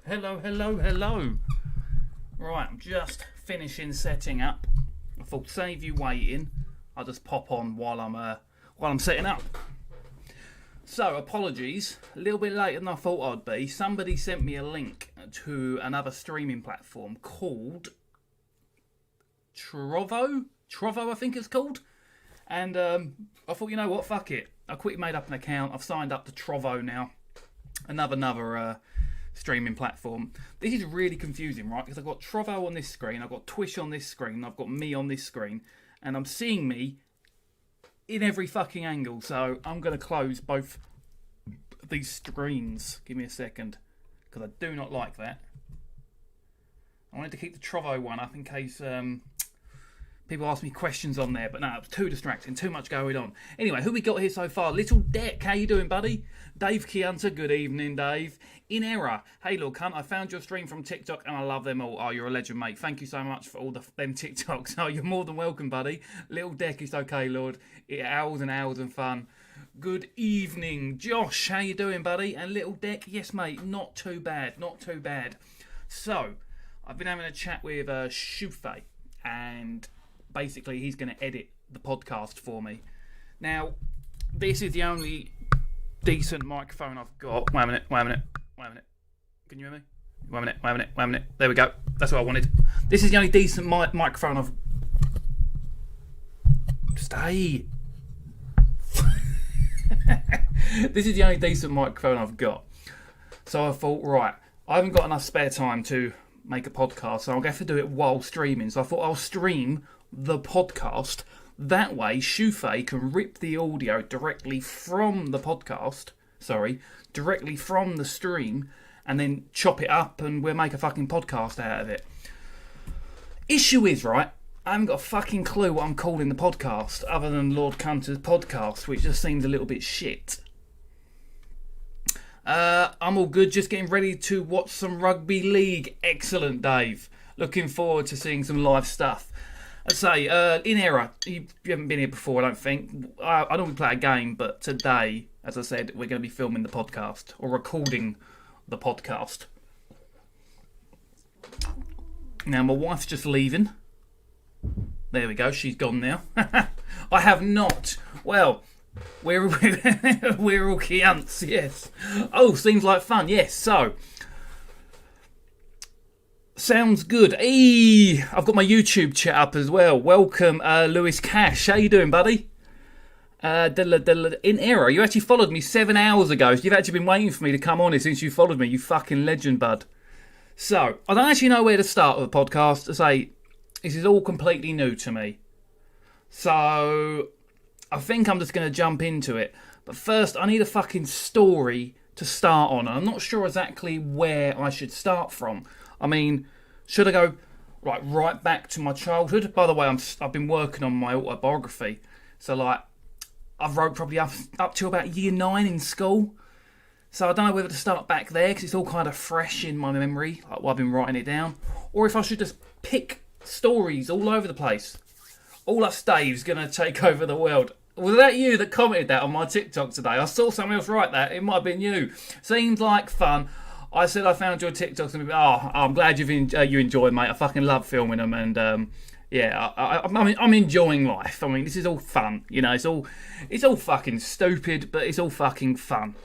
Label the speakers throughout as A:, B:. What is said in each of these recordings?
A: Hello, hello, hello. Right, I'm just finishing setting up. I thought, save you waiting, I'll just pop on while I'm setting up. So, apologies, a little bit later than I thought I'd be. Somebody sent me a link to another streaming platform called Trovo, I think it's called. And I thought, you know what, fuck it. I quickly made up an account. I've signed up to Trovo now. Another streaming platform. This is really confusing, right? Because I've got Trovo on this screen, I've got Twitch on this screen, I've got me on this screen, and I'm seeing me in every fucking angle. So I'm going to close both these screens. Give me a second, because I do not like that. I wanted to keep the Trovo one up in case people ask me questions on there, but no, it was too distracting, too much going on. Anyway, who we got here so far? Little Deck, how you doing, buddy? Dave Keunter, good evening, Dave. In Error, hey, little cunt, I found your stream from TikTok and I love them all. Oh, you're a legend, mate. Thank you so much for all them TikToks. Oh, you're more than welcome, buddy. Little Deck, it's okay, Lord. Hours and hours and fun. Good evening, Josh, how you doing, buddy? And Little Deck, yes, mate, not too bad, not too bad. So, I've been having a chat with Shufei, and basically he's going to edit the podcast for me. Now, this is the only decent microphone I've got. Wait a minute. Can you hear me? Wait a minute. There we go. That's what I wanted. This is the only decent microphone I've... Stay. This is the only decent microphone I've got. So I thought, right, I haven't got enough spare time to make a podcast, so I'm going to have to do it while streaming. So I thought I'll stream the podcast. That way, Shufei can rip the audio directly from the podcast, directly from the stream, and then chop it up and we'll make a fucking podcast out of it. Issue is, right, I haven't got a fucking clue what I'm calling the podcast, other than Lord Cunter's podcast, which just seems a little bit shit. I'm all good, just getting ready to watch some rugby league. Excellent, Dave. Looking forward to seeing some live stuff. I say, in Error, you haven't been here before, I don't think. I normally play a game, but today, as I said, we're going to be filming the podcast, or recording the podcast. Now, my wife's just leaving. There we go, she's gone now. I have not. Well, we're all Kiants, yes. Oh, seems like fun, yes. So, sounds good. Hey, I've got my YouTube chat up as well. Welcome, Lewis Cash. How you doing, buddy? In Error, you actually followed me 7 hours ago. So you've actually been waiting for me to come on here since you followed me. You fucking legend, bud. So, I don't actually know where to start with the podcast. To say, this is all completely new to me. So, I think I'm just going to jump into it. But first, I need a fucking story to start on. I'm not sure exactly where I should start from. I mean, should I go right back to my childhood? By the way, I've been working on my autobiography. So, I've wrote probably up to about year 9 in school. So I don't know whether to start back there, because it's all kind of fresh in my memory, like while I've been writing it down. Or if I should just pick stories all over the place. All us Dave's going to take over the world. Was that you that commented that on my TikTok today? I saw someone else write that. It might have been you. Seems like fun. I said I found your TikToks and I'm glad you enjoyed, mate. I fucking love filming them, and I'm enjoying life. I mean, this is all fun, you know. It's all fucking stupid, but it's all fucking fun.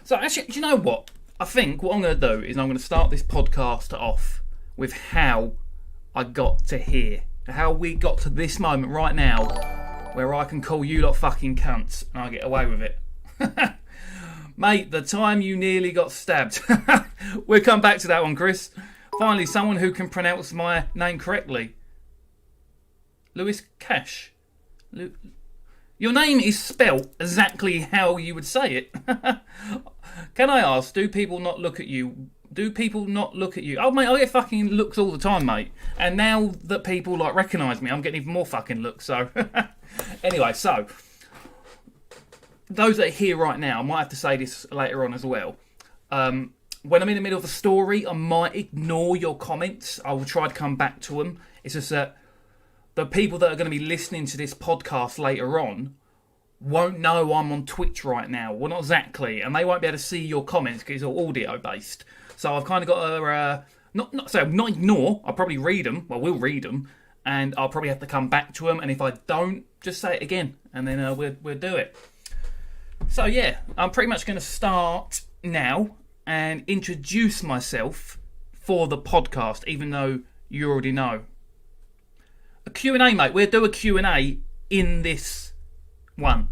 A: So actually, do you know what? I think what I'm going to do is I'm going to start this podcast off with how I got to here, how we got to this moment right now, where I can call you lot fucking cunts and I get away with it. Mate, the time you nearly got stabbed. We'll come back to that one, Chris. Finally, someone who can pronounce my name correctly. Lewis Cash. Your name is spelt exactly how you would say it. Can I ask, do people not look at you? Oh, mate, I get fucking looks all the time, mate. And now that people recognise me, I'm getting even more fucking looks. So, anyway, so those that are here right now, I might have to say this later on as well. When I'm in the middle of a story, I might ignore your comments. I will try to come back to them. It's just that the people that are going to be listening to this podcast later on won't know I'm on Twitch right now. Well, not exactly. And they won't be able to see your comments because it's all audio based. So I've kind of got to not ignore. I'll probably read them. Well, we'll read them, and I'll probably have to come back to them. And if I don't, just say it again, and then we'll do it. So yeah, I'm pretty much going to start now and introduce myself for the podcast, even though you already know. A Q&A, mate. We'll do a Q&A in this one.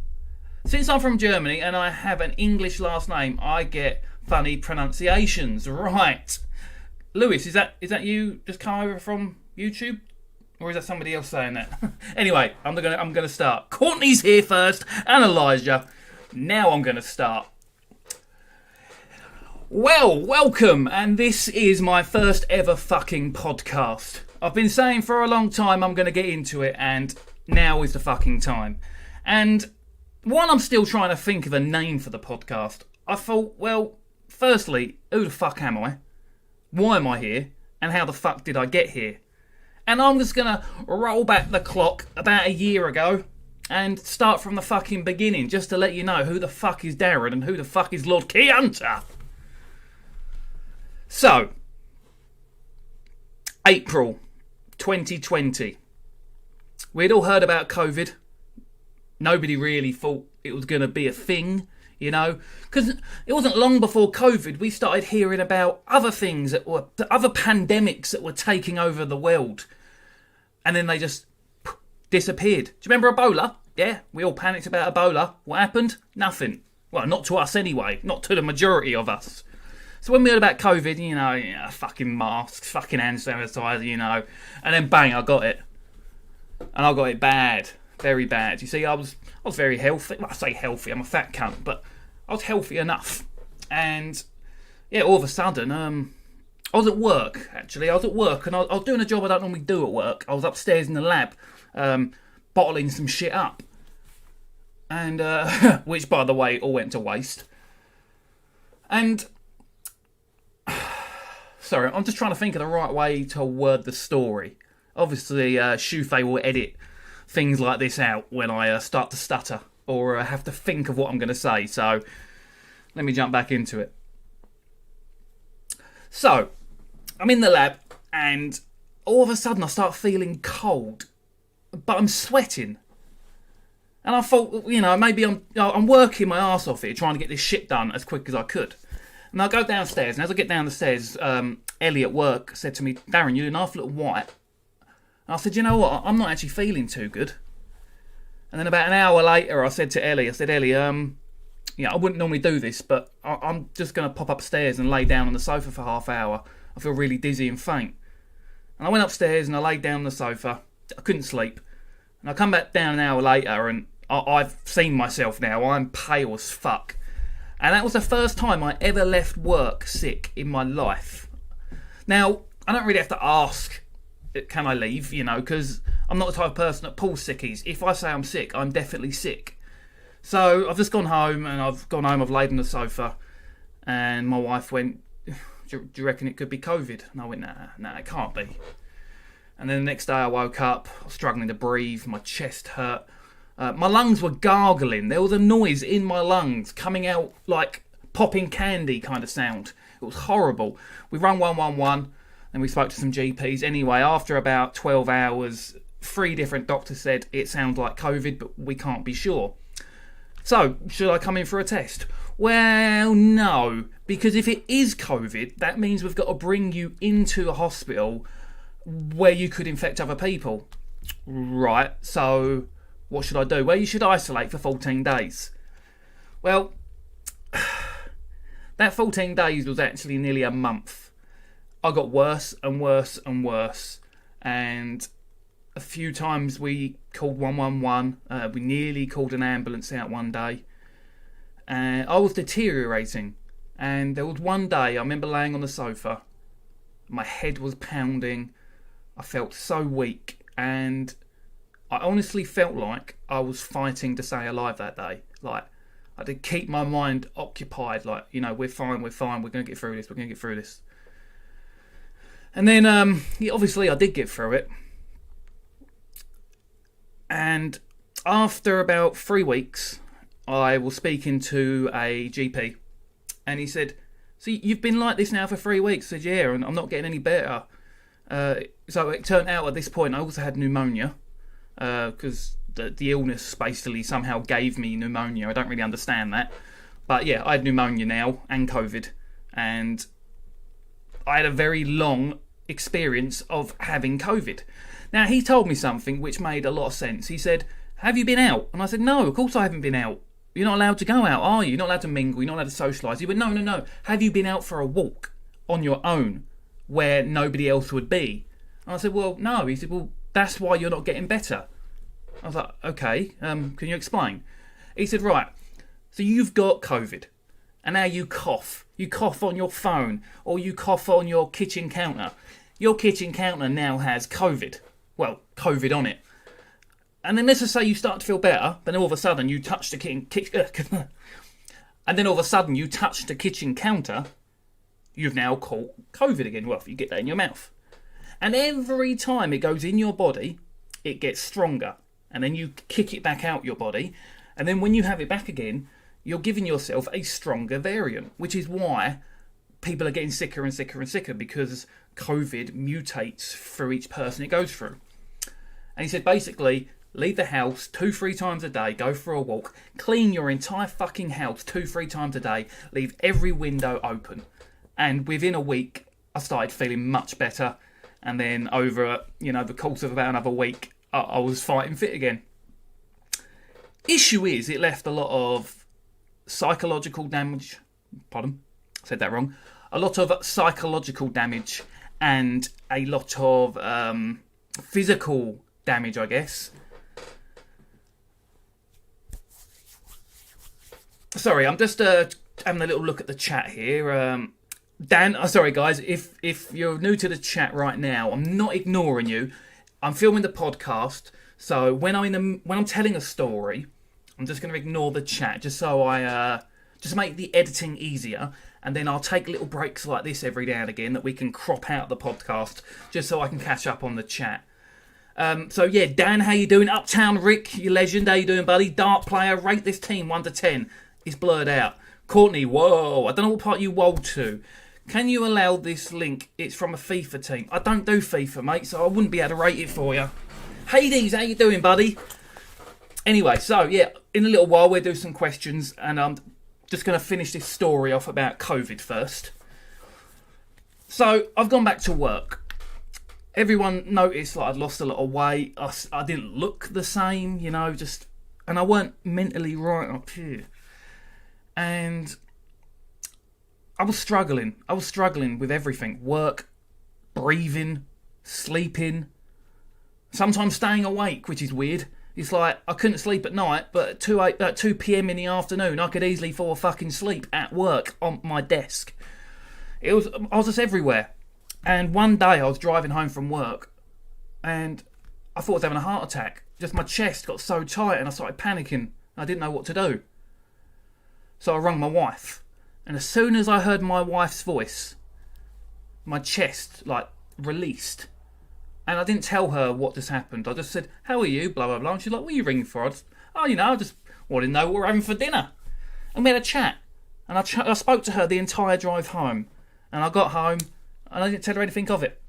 A: Since I'm from Germany and I have an English last name, I get funny pronunciations. Right. Lewis, is that you just come over from YouTube? Or is that somebody else saying that? Anyway, I'm gonna start. Courtney's here first, and Elijah. Now I'm gonna start. Well, welcome, and this is my first ever fucking podcast. I've been saying for a long time I'm going to get into it, and now is the fucking time. And while I'm still trying to think of a name for the podcast, I thought, well, firstly, who the fuck am I? Why am I here? And how the fuck did I get here? And I'm just going to roll back the clock about a year ago and start from the fucking beginning, just to let you know who the fuck is Darren and who the fuck is Lord Key Hunter. So, April 2020. We'd all heard about COVID. Nobody really thought it was going to be a thing, you know. Because it wasn't long before COVID we started hearing about other things other pandemics that were taking over the world. And then they just disappeared. Do you remember Ebola? Yeah, we all panicked about Ebola. What happened? Nothing. Well, not to us anyway. Not to the majority of us. So when we heard about COVID, you know, fucking masks, fucking hand sanitizer, you know, and then bang, I got it. And I got it bad. Very bad. You see, I was very healthy. Well, I say healthy, I'm a fat cunt, but I was healthy enough. And, yeah, all of a sudden, I was at work, actually. I was at work, and I was doing a job I don't normally do at work. I was upstairs in the lab, bottling some shit up. And, which, by the way, all went to waste. And... Sorry, I'm just trying to think of the right way to word the story. Obviously, Shufei will edit things like this out when I start to stutter or have to think of what I'm going to say. So, let me jump back into it. So, I'm in the lab and all of a sudden I start feeling cold, but I'm sweating. And I thought, you know, maybe I'm working my arse off here trying to get this shit done as quick as I could. And I go downstairs, and as I get down the stairs, Ellie at work said to me, Darren, you're an half little white. And I said, you know what, I'm not actually feeling too good. And then about an hour later, I said to Ellie, yeah, I wouldn't normally do this, but I'm just going to pop upstairs and lay down on the sofa for half hour. I feel really dizzy and faint. And I went upstairs and I laid down on the sofa. I couldn't sleep. And I come back down an hour later, and I've seen myself now. I'm pale as fuck. And that was the first time I ever left work sick in my life. Now, I don't really have to ask, can I leave, you know, because I'm not the type of person that pulls sickies. If I say I'm sick, I'm definitely sick. So I've just gone home, I've laid on the sofa, and my wife went, do you reckon it could be COVID? And I went, nah, it can't be. And then the next day I woke up, I was struggling to breathe, my chest hurt. My lungs were gargling. There was a noise in my lungs coming out like popping candy kind of sound. It was horrible. We rang 111 and we spoke to some GPs. Anyway, after about 12 hours, 3 different doctors said it sounds like COVID, but we can't be sure. So, should I come in for a test? Well, no, because if it is COVID, that means we've got to bring you into a hospital where you could infect other people. Right, so... what should I do? Well, you should isolate for 14 days. Well, that 14 days was actually nearly a month. I got worse and worse and worse. And a few times we called 111. We nearly called an ambulance out one day. And I was deteriorating. And there was one day, I remember laying on the sofa. My head was pounding. I felt so weak. And... I honestly felt like I was fighting to stay alive that day. Like, I had to keep my mind occupied. Like, you know, we're fine, we're going to get through this. And then, obviously I did get through it. And after about 3 weeks, I was speaking to a GP. And he said, So you've been like this now for 3 weeks. I said, yeah, and I'm not getting any better. So it turned out at this point I also had pneumonia, because the illness basically somehow gave me pneumonia. I don't really understand that. But yeah, I had pneumonia now and COVID. And I had a very long experience of having COVID. Now, he told me something which made a lot of sense. He said, have you been out? And I said, no, of course I haven't been out. You're not allowed to go out, are you? You're not allowed to mingle. You're not allowed to socialise. He went, no. Have you been out for a walk on your own where nobody else would be? And I said, well, no. He said, well, that's why you're not getting better. I was like, okay, can you explain? He said, right, so you've got COVID, and now you cough. You cough on your phone, or you cough on your kitchen counter. Your kitchen counter now has COVID. Well, COVID on it. And then let's just say you start to feel better, then all of a sudden you touch the and then all of a sudden you touch the kitchen counter, you've now caught COVID again. Well, if you get that in your mouth. And every time it goes in your body, it gets stronger. And then you kick it back out your body. And then when you have it back again, you're giving yourself a stronger variant, which is why people are getting sicker and sicker and sicker, because COVID mutates through each person it goes through. And he said, basically, leave the house 2-3 times a day, go for a walk, clean your entire fucking house 2-3 times a day, leave every window open. And within a week, I started feeling much better. And then over, the course of about another week, I was fighting fit again. Issue is, it left a lot of psychological damage. Pardon, said that wrong. A lot of psychological damage and a lot of physical damage, I guess. Sorry, I'm just having a little look at the chat here. Dan, sorry guys, if you're new to the chat right now, I'm not ignoring you. I'm filming the podcast, so when I'm telling a story, I'm just going to ignore the chat, just so I just make the editing easier, and then I'll take little breaks like this every now and again that we can crop out the podcast, just so I can catch up on the chat. So yeah, Dan, how you doing? Uptown Rick, you legend, how you doing, buddy? Dart player, rate this team 1 to 10. It's blurred out. Courtney, whoa, I don't know what part you whoa to. Can you allow this link? It's from a FIFA team. I don't do FIFA, mate, so I wouldn't be able to rate it for you. Hades, how you doing, buddy? Anyway, so yeah, in a little while we'll do some questions, and I'm just going to finish this story off about COVID first. So I've gone back to work. Everyone noticed that I'd lost a lot of weight. I didn't look the same, and I weren't mentally right up here. And I was struggling. With everything. Work, breathing, sleeping, sometimes staying awake, which is weird. It's like I couldn't sleep at night, but at 2 p.m. in the afternoon, I could easily fall fucking asleep at work on my desk. I was just everywhere. And one day I was driving home from work, and I thought I was having a heart attack. Just my chest got so tight, and I started panicking. I didn't know what to do. So I rang my wife. And as soon as I heard my wife's voice, my chest, released. And I didn't tell her what just happened. I just said, how are you? Blah, blah, blah. And she's like, what are you ringing for? I just wanted to know what we're having for dinner. And we had a chat. And I spoke to her the entire drive home. And I got home, and I didn't tell her anything of it.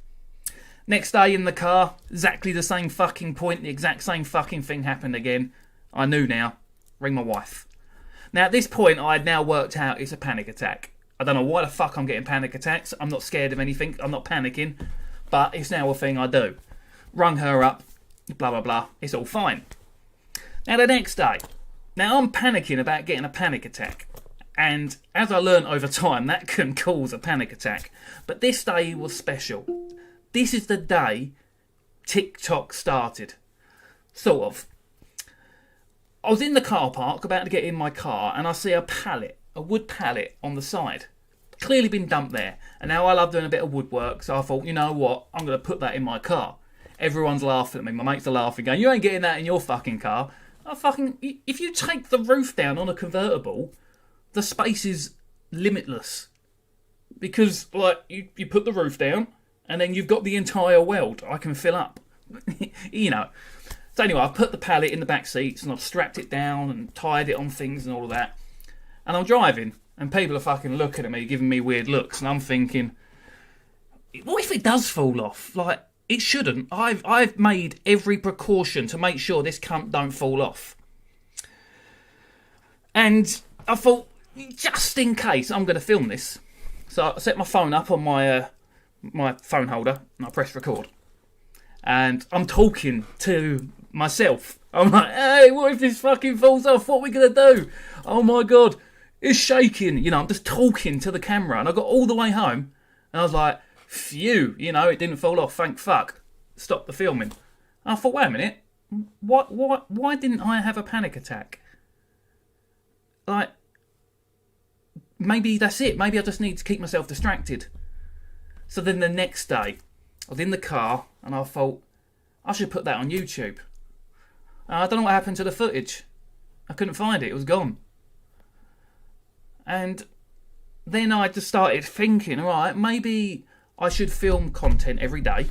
A: Next day in the car, exactly the same fucking point, the exact same fucking thing happened again. I knew now. Ring my wife. Now, at this point, I had now worked out it's a panic attack. I don't know why the fuck I'm getting panic attacks. I'm not scared of anything. I'm not panicking. But it's now a thing I do. Rung her up. Blah, blah, blah. It's all fine. Now, the next day. Now, I'm panicking about getting a panic attack. And as I learned over time, that can cause a panic attack. But this day was special. This is the day TikTok started. Sort of. I was in the car park, about to get in my car, and I see a wood pallet on the side. Clearly been dumped there. And now I love doing a bit of woodwork, so I thought, you know what, I'm going to put that in my car. Everyone's laughing at me. My mates are laughing, going, you ain't getting that in your fucking car. If you take the roof down on a convertible, the space is limitless. Because, you put the roof down, and then you've got the entire world I can fill up. So anyway, I've put the pallet in the back seats, and I've strapped it down and tied it on things and all of that. And I'm driving. And people are fucking looking at me, giving me weird looks, and I'm thinking, what if it does fall off? Like, it shouldn't. I've made every precaution to make sure this cunt don't fall off. And I thought, just in case, I'm going to film this. So I set my phone up on my phone holder, and I press record. And I'm talking to myself. I'm like, hey, what if this fucking falls off? What are we going to do? Oh my God, it's shaking. You know, I'm just talking to the camera. And I got all the way home, and I was like, phew, you know, it didn't fall off, thank fuck. Stop the filming. And I thought, wait a minute, why didn't I have a panic attack? Like, maybe that's it. Maybe I just need to keep myself distracted. So then the next day, I was in the car, and I thought, I should put that on YouTube. I don't know what happened to the footage. I couldn't find it. It was gone. And then I just started thinking, all right, maybe I should film content every day.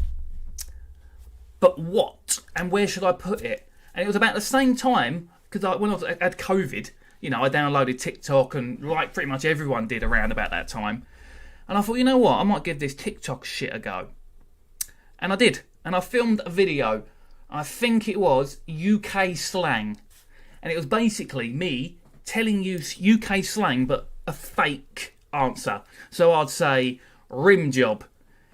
A: But what? And where should I put it? And it was about the same time, because when I had COVID, you know, I downloaded TikTok, and like pretty much everyone did around about that time. And I thought, you know what? I might give this TikTok shit a go. And I did. And I filmed a video. I think it was UK slang. And it was basically me telling you UK slang, but a fake answer. So I'd say, rim job.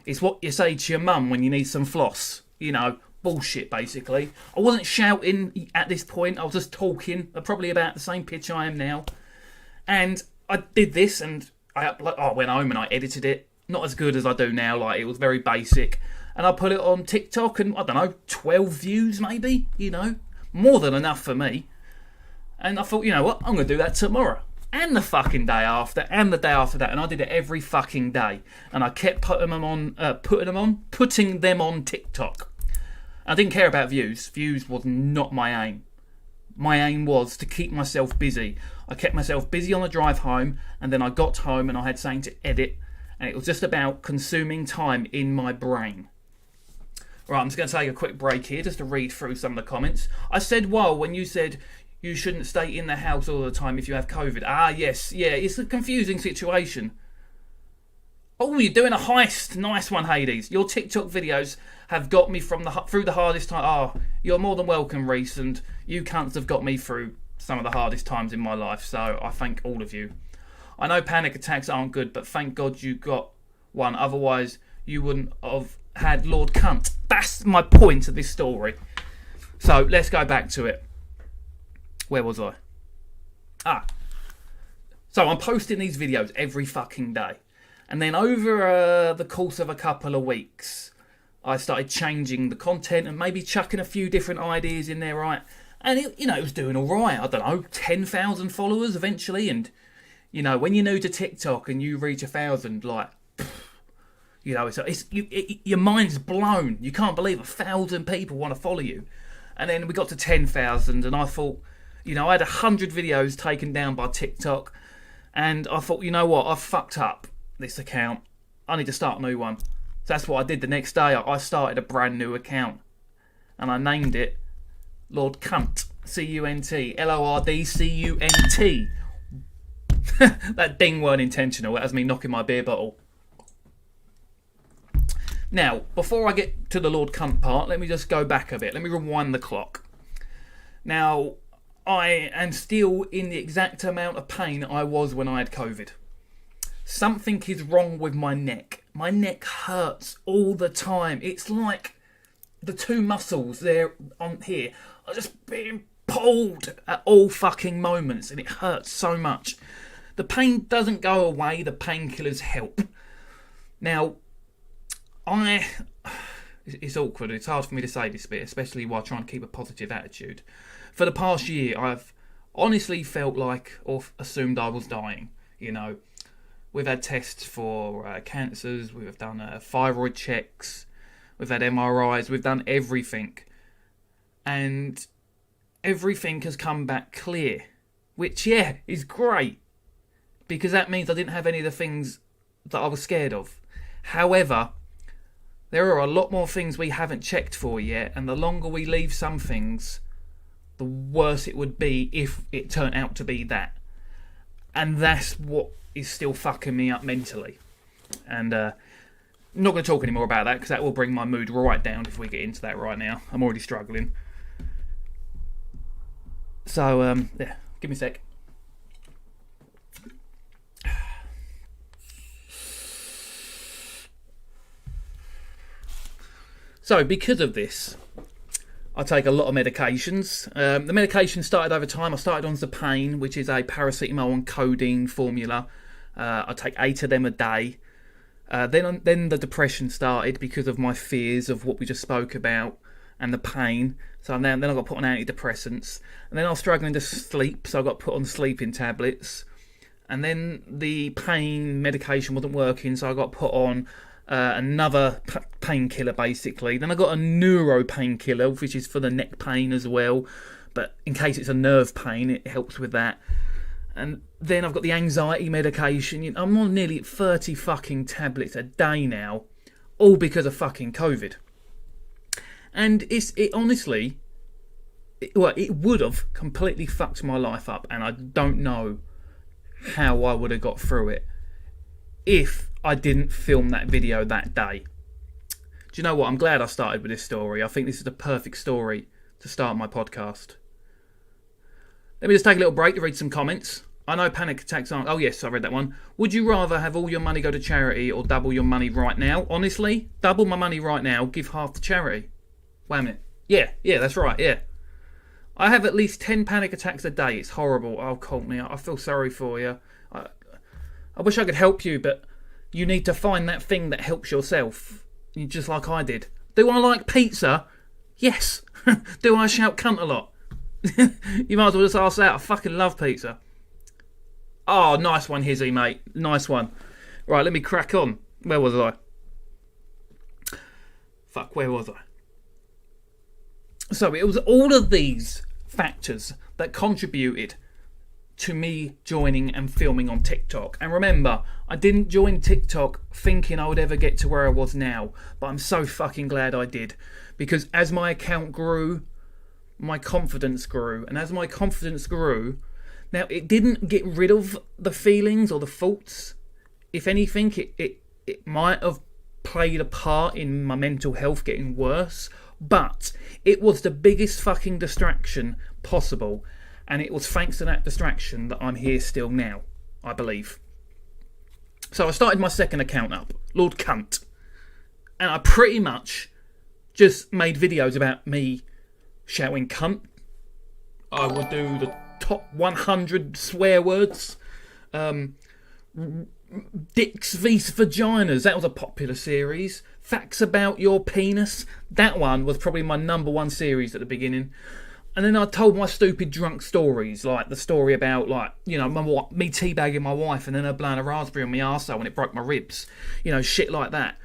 A: It's what you say to your mum when you need some floss. You know, bullshit, basically. I wasn't shouting at this point. I was just talking, probably about the same pitch I am now. And I did this, and I went home and I edited it. Not as good as I do now. Like, it was very basic. And I put it on TikTok, and I don't know, 12 views maybe, you know. More than enough for me. And I thought, you know what, I'm going to do that tomorrow. And the fucking day after, and the day after that. And I did it every fucking day. And I kept putting them on TikTok. I didn't care about views. Views was not my aim. My aim was to keep myself busy. I kept myself busy on the drive home, and then I got home and I had something to edit. And it was just about consuming time in my brain. Right, I'm just going to take a quick break here just to read through some of the comments. I said, well, when you said you shouldn't stay in the house all the time if you have COVID. Ah, yes, yeah, it's a confusing situation. Oh, you're doing a heist. Nice one, Hades. Your TikTok videos have got me through the hardest time. Oh, you're more than welcome, Reese, and you cunts have got me through some of the hardest times in my life, so I thank all of you. I know panic attacks aren't good, but thank God you got one. Otherwise, you wouldn't have had Lord Cunt. That's my point of this story. So, let's go back to it. Where was I? So I'm posting these videos every fucking day. And then over the course of a couple of weeks, I started changing the content and maybe chucking a few different ideas in there, right? And it was doing all right. I don't know, 10,000 followers eventually. And, you know, when you're new to TikTok and you reach 1,000, like, you know, your mind's blown. You can't believe 1,000 people want to follow you. And then we got to 10,000, and I thought, you know, I had 100 videos taken down by TikTok, and I thought, you know what, I've fucked up this account. I need to start a new one. So that's what I did the next day. I started a brand new account, and I named it Lord Cunt, C-U-N-T, L-O-R-D-C-U-N-T. That ding weren't intentional. That was me knocking my beer bottle. Now, before I get to the Lord Cunt part, let me just go back a bit. Let me rewind the clock. Now, I am still in the exact amount of pain I was when I had COVID. Something is wrong with my neck. My neck hurts all the time. It's like the two muscles there on here are just being pulled at all fucking moments, and it hurts so much. The pain doesn't go away. The painkillers help. Now, it's awkward. It's hard for me to say this bit, especially while trying to keep a positive attitude. For the past year, I've honestly felt like, or assumed I was dying. You know, we've had tests for cancers, we've done thyroid checks, we've had MRIs, we've done everything. And everything has come back clear, which, yeah, is great. Because that means I didn't have any of the things that I was scared of. However, there are a lot more things we haven't checked for yet, and the longer we leave some things, the worse it would be if it turned out to be that. And that's what is still fucking me up mentally. And I'm not going to talk anymore about that because that will bring my mood right down if we get into that right now. I'm already struggling. So, yeah, give me a sec. So, because of this, I take a lot of medications. The medication started over time. I started on Zapain, which is a paracetamol and codeine formula. I take 8 of them a day. Then the depression started because of my fears of what we just spoke about and the pain. So then I got put on antidepressants. And then I was struggling to sleep, so I got put on sleeping tablets. And then the pain medication wasn't working, so I got put on another painkiller, basically. Then I got a neuro painkiller, which is for the neck pain as well. But in case it's a nerve pain, it helps with that. And then I've got the anxiety medication. I'm on nearly 30 fucking tablets a day now, all because of fucking COVID. And it honestly, it would have completely fucked my life up, and I don't know how I would have got through it if I didn't film that video that day. Do you know what? I'm glad I started with this story. I think this is the perfect story to start my podcast. Let me just take a little break to read some comments. I know panic attacks aren't... Oh, yes, I read that one. Would you rather have all your money go to charity or double your money right now? Honestly, double my money right now, give half to charity. Wait a minute. Yeah, that's right, yeah. I have at least 10 panic attacks a day. It's horrible. Oh, Courtney, I feel sorry for you. I wish I could help you, but you need to find that thing that helps yourself. Just like I did. Do I like pizza? Yes. Do I shout cunt a lot? You might as well just ask that. I fucking love pizza. Oh, nice one, Hizzy, mate. Nice one. Right, let me crack on. Where was I? Where was I? So it was all of these factors that contributed to me joining and filming on TikTok. And remember, I didn't join TikTok thinking I would ever get to where I was now, but I'm so fucking glad I did. Because as my account grew, my confidence grew. And as my confidence grew, now it didn't get rid of the feelings or the thoughts. If anything, it might have played a part in my mental health getting worse, but it was the biggest fucking distraction possible. And it was thanks to that distraction that I'm here still now, I believe. So I started my second account up, Lord Cunt. And I pretty much just made videos about me shouting cunt. I would do the top 100 swear words. Dicks vs Vaginas, that was a popular series. Facts about your penis, that one was probably my number one series at the beginning. And then I told my stupid drunk stories, like the story about, like, you know, me teabagging my wife and then her blowing a raspberry on my arsehole when it broke my ribs. You know, shit like that.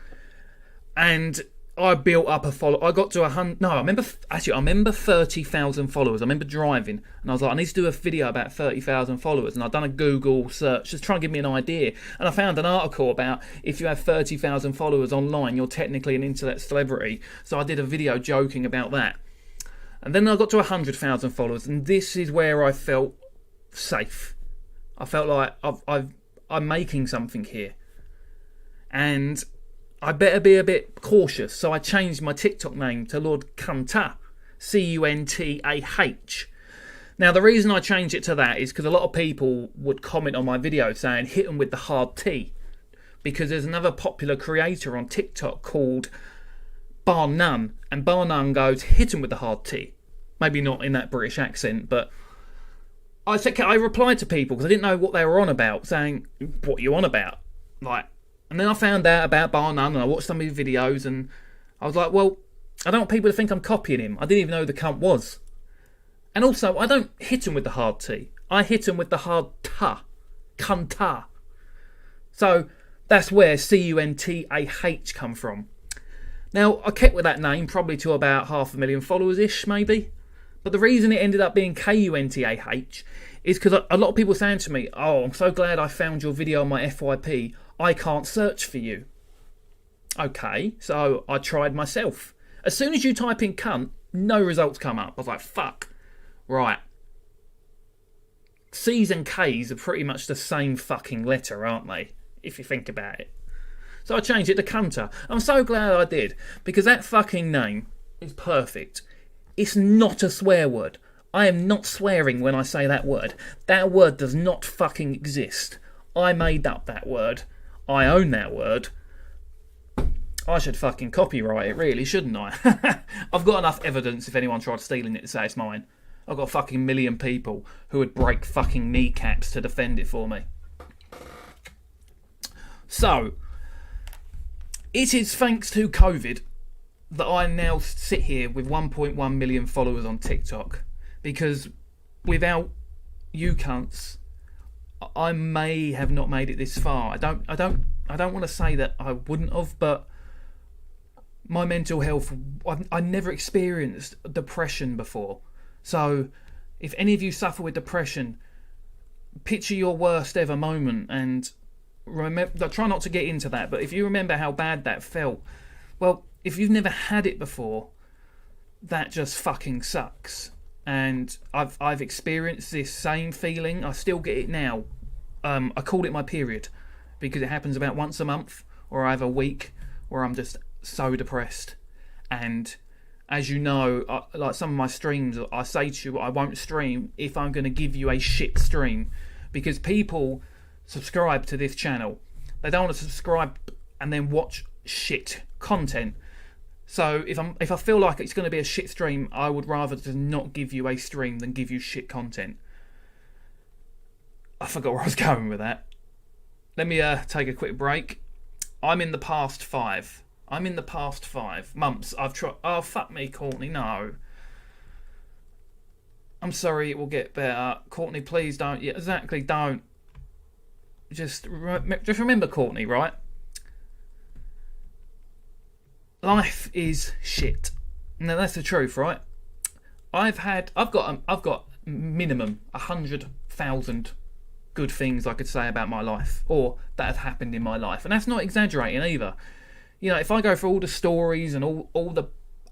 A: And I built up a follow. I got to 100. No, I remember 30,000 followers. I remember driving, and I was like, I need to do a video about 30,000 followers. And I'd done a Google search just trying to give me an idea. And I found an article about if you have 30,000 followers online, you're technically an internet celebrity. So I did a video joking about that. And then I got to 100,000 followers, and this is where I felt safe. I felt like I'm making something here, and I better be a bit cautious. So I changed my TikTok name to Lord Cuntah, Cuntah. Now the reason I changed it to that is because a lot of people would comment on my video saying hit them with the hard T, because there's another popular creator on TikTok called Bar None, and Bar None goes hit him with the hard T. Maybe not in that British accent, but I replied to people because I didn't know what they were on about, saying, what are you on about? Like, and then I found out about Bar None, and I watched some of his videos, and I was like, well, I don't want people to think I'm copying him. I didn't even know who the cunt was. And also, I don't hit him with the hard T. I hit him with the hard ta. Cuntah. So that's where Cuntah come from. Now, I kept with that name probably to about 500,000 followers-ish, maybe. But the reason it ended up being Kuntah is because a lot of people saying to me, oh, I'm so glad I found your video on my FYP. I can't search for you. Okay, so I tried myself. As soon as you type in cunt, no results come up. I was like, fuck. Right. C's and K's are pretty much the same fucking letter, aren't they? If you think about it. So I changed it to Cunter. I'm so glad I did, because that fucking name is perfect. It's not a swear word. I am not swearing when I say that word. That word does not fucking exist. I made up that word. I own that word. I should fucking copyright it, really, shouldn't I? I've got enough evidence if anyone tried stealing it to say it's mine. I've got a fucking million people who would break fucking kneecaps to defend it for me. So, it is thanks to COVID that I now sit here with 1.1 million followers on TikTok. Because without you cunts, I may have not made it this far. I don't want to say that I wouldn't have, but my mental health, I never experienced depression before. So, if any of you suffer with depression, picture your worst ever moment and remember. Try not to get into that, but if you remember how bad that felt, well, if you've never had it before, that just fucking sucks. And I've experienced this same feeling. I still get it now. I call it my period because it happens about once a month, or I have a week where I'm just so depressed. And as you know, like some of my streams, I say to you, I won't stream if I'm going to give you a shit stream, because people subscribe to this channel. They don't want to subscribe and then watch shit content. So if I feel like it's going to be a shit stream, I would rather just not give you a stream than give you shit content. I forgot where I was going with that. Let me take a quick break. I'm in the past 5 months. I've tried. Oh, fuck me, Courtney. No. I'm sorry. It will get better, Courtney. Please don't. Yeah, exactly. Don't. Just remember, Courtney. Right. Life is shit. Now that's the truth, right? I've got minimum 100,000 good things I could say about my life, or that have happened in my life, and that's not exaggerating either. You know, if I go through all the stories and all the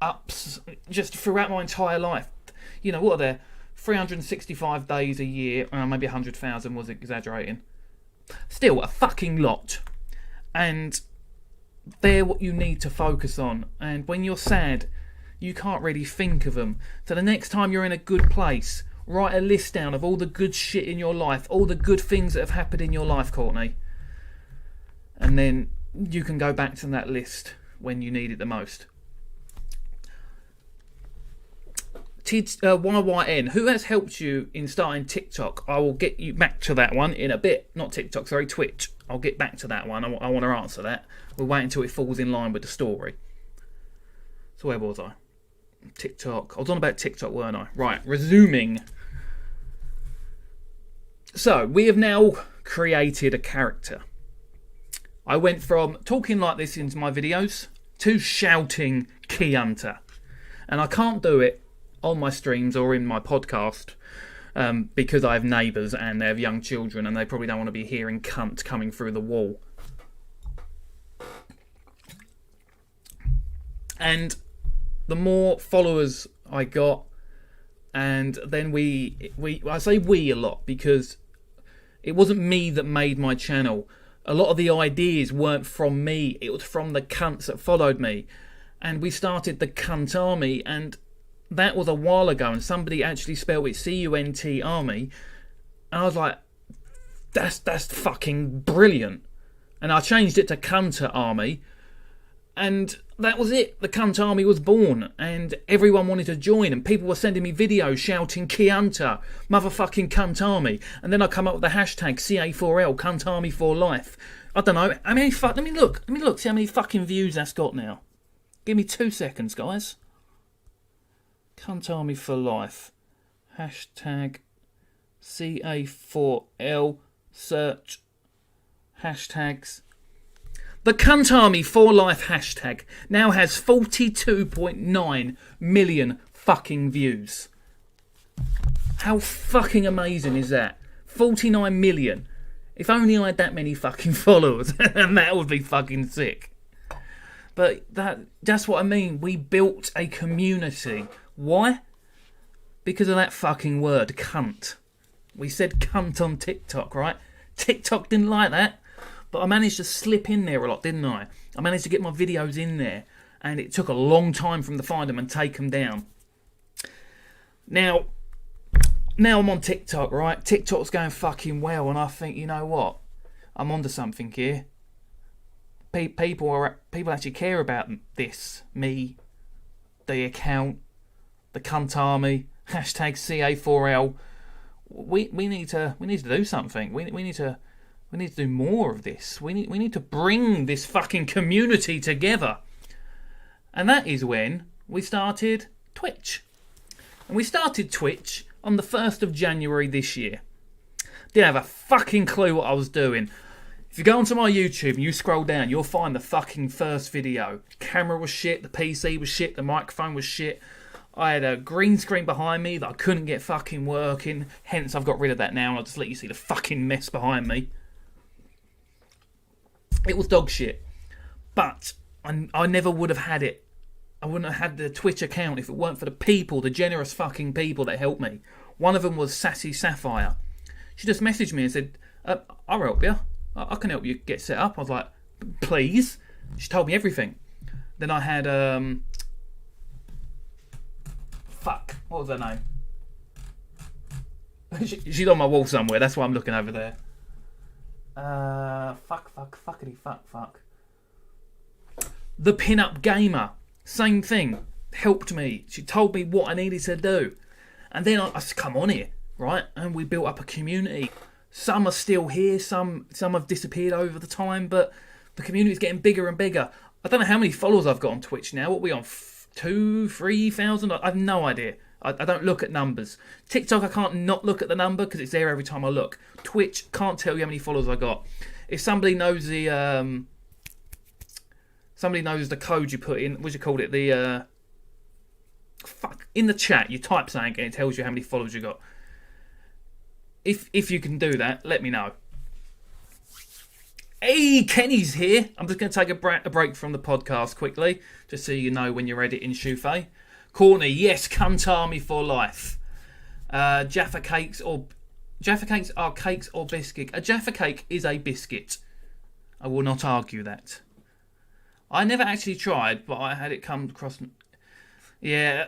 A: ups just throughout my entire life, you know, what are there? 365 days a year, maybe 100,000 was exaggerating. Still, a fucking lot. And they're what you need to focus on. And when you're sad, you can't really think of them. So the next time you're in a good place, write a list down of all the good shit in your life, all the good things that have happened in your life, Courtney. And then you can go back to that list when you need it the most. YYN, who has helped you in starting TikTok? I will get you back to that one in a bit. Not TikTok, sorry, Twitch. I'll get back to that one. I want to answer that. We'll wait until it falls in line with the story. So where was I? TikTok. I was on about TikTok, weren't I? Right, resuming. So, we have now created a character. I went from talking like this into my videos to shouting Key Hunter. And I can't do it on my streams or in my podcast because I have neighbours and they have young children and they probably don't want to be hearing cunt coming through the wall. And the more followers I got, and then I say we a lot because it wasn't me that made my channel. A lot of the ideas weren't from me, it was from the cunts that followed me. And we started the Cunt Army, and that was a while ago, and somebody actually spelled it C-U-N-T Army. And I was like, that's fucking brilliant. And I changed it to Cunter Army. And that was it. The Cunt Army was born, and everyone wanted to join, and people were sending me videos shouting Key Hunter, motherfucking Cunt Army. And then I come up with the hashtag CA4L, Cunt Army for Life. I don't know. I mean, let me look, see how many fucking views that's got now. Give me 2 seconds, guys. Cunt Army for Life. Hashtag CA4L. Search. Hashtags. The Cunt Army for Life hashtag now has 42.9 million fucking views. How fucking amazing is that? 49 million. If only I had that many fucking followers, and that would be fucking sick. But that's what I mean. We built a community. Why? Because of that fucking word, cunt. We said cunt on TikTok, right? TikTok didn't like that, but I managed to slip in there a lot, didn't I? I managed to get my videos in there, and it took a long time for them to find them and take them down. Now I'm on TikTok, right? TikTok's going fucking well, and I think, you know what? I'm onto something here. People actually care about this. Me, the account, the cunt army, hashtag CA4L. We need to do something. We need to do more of this. We need to bring this fucking community together. And that is when we started Twitch. And we started Twitch on the 1st of January this year. Didn't have a fucking clue what I was doing. If you go onto my YouTube and you scroll down, you'll find the fucking first video. Camera was shit, the PC was shit, the microphone was shit. I had a green screen behind me that I couldn't get fucking working. Hence, I've got rid of that now and I'll just let you see the fucking mess behind me. It was dog shit. But I never would have had it. I wouldn't have had the Twitch account if it weren't for the people, the generous fucking people that helped me. One of them was Sassy Sapphire. She just messaged me and said, I'll help you. I can help you get set up. I was like, please? She told me everything. Then I had, what was her name? She's on my wall somewhere. That's why I'm looking over there. Fuck. The Pin-Up Gamer. Same thing. Helped me. She told me what I needed to do. And then I come on here, right? And we built up a community. Some are still here. Some have disappeared over the time. But the community's getting bigger and bigger. I don't know how many followers I've got on Twitch now. What are we on? 2,000, 3,000? I have no idea. I don't look at numbers. TikTok, I can't not look at the number because it's there every time I look. Twitch, can't tell you how many followers I got. If somebody knows the code you put in, what do you call it? In the chat, you type something and it tells you how many followers you got. If you can do that, let me know. Hey, Kenny's here. I'm just going to take a break from the podcast quickly, just so you know when you're editing Shufei. Courtney, yes, cunt army for life. Jaffa cakes are cakes or biscuit. A Jaffa cake is a biscuit. I will not argue that. I never actually tried, but I had it come across. Yeah.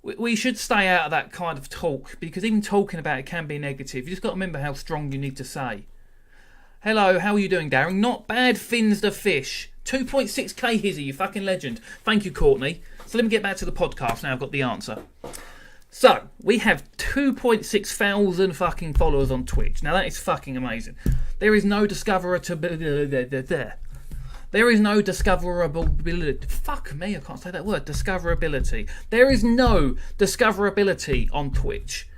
A: We should stay out of that kind of talk, because even talking about it can be negative. You just got to remember how strong you need to say. Hello, how are you doing, Darren? Not bad, Fins the Fish. 2.6k Hizzy, you fucking legend. Thank you, Courtney. So let me get back to the podcast now I've got the answer. So, we have 2.6 thousand fucking followers on Twitch. Now that is fucking amazing. There is no discoverability. There is no discoverability. Fuck me, I can't say that word. Discoverability. There is no discoverability on Twitch.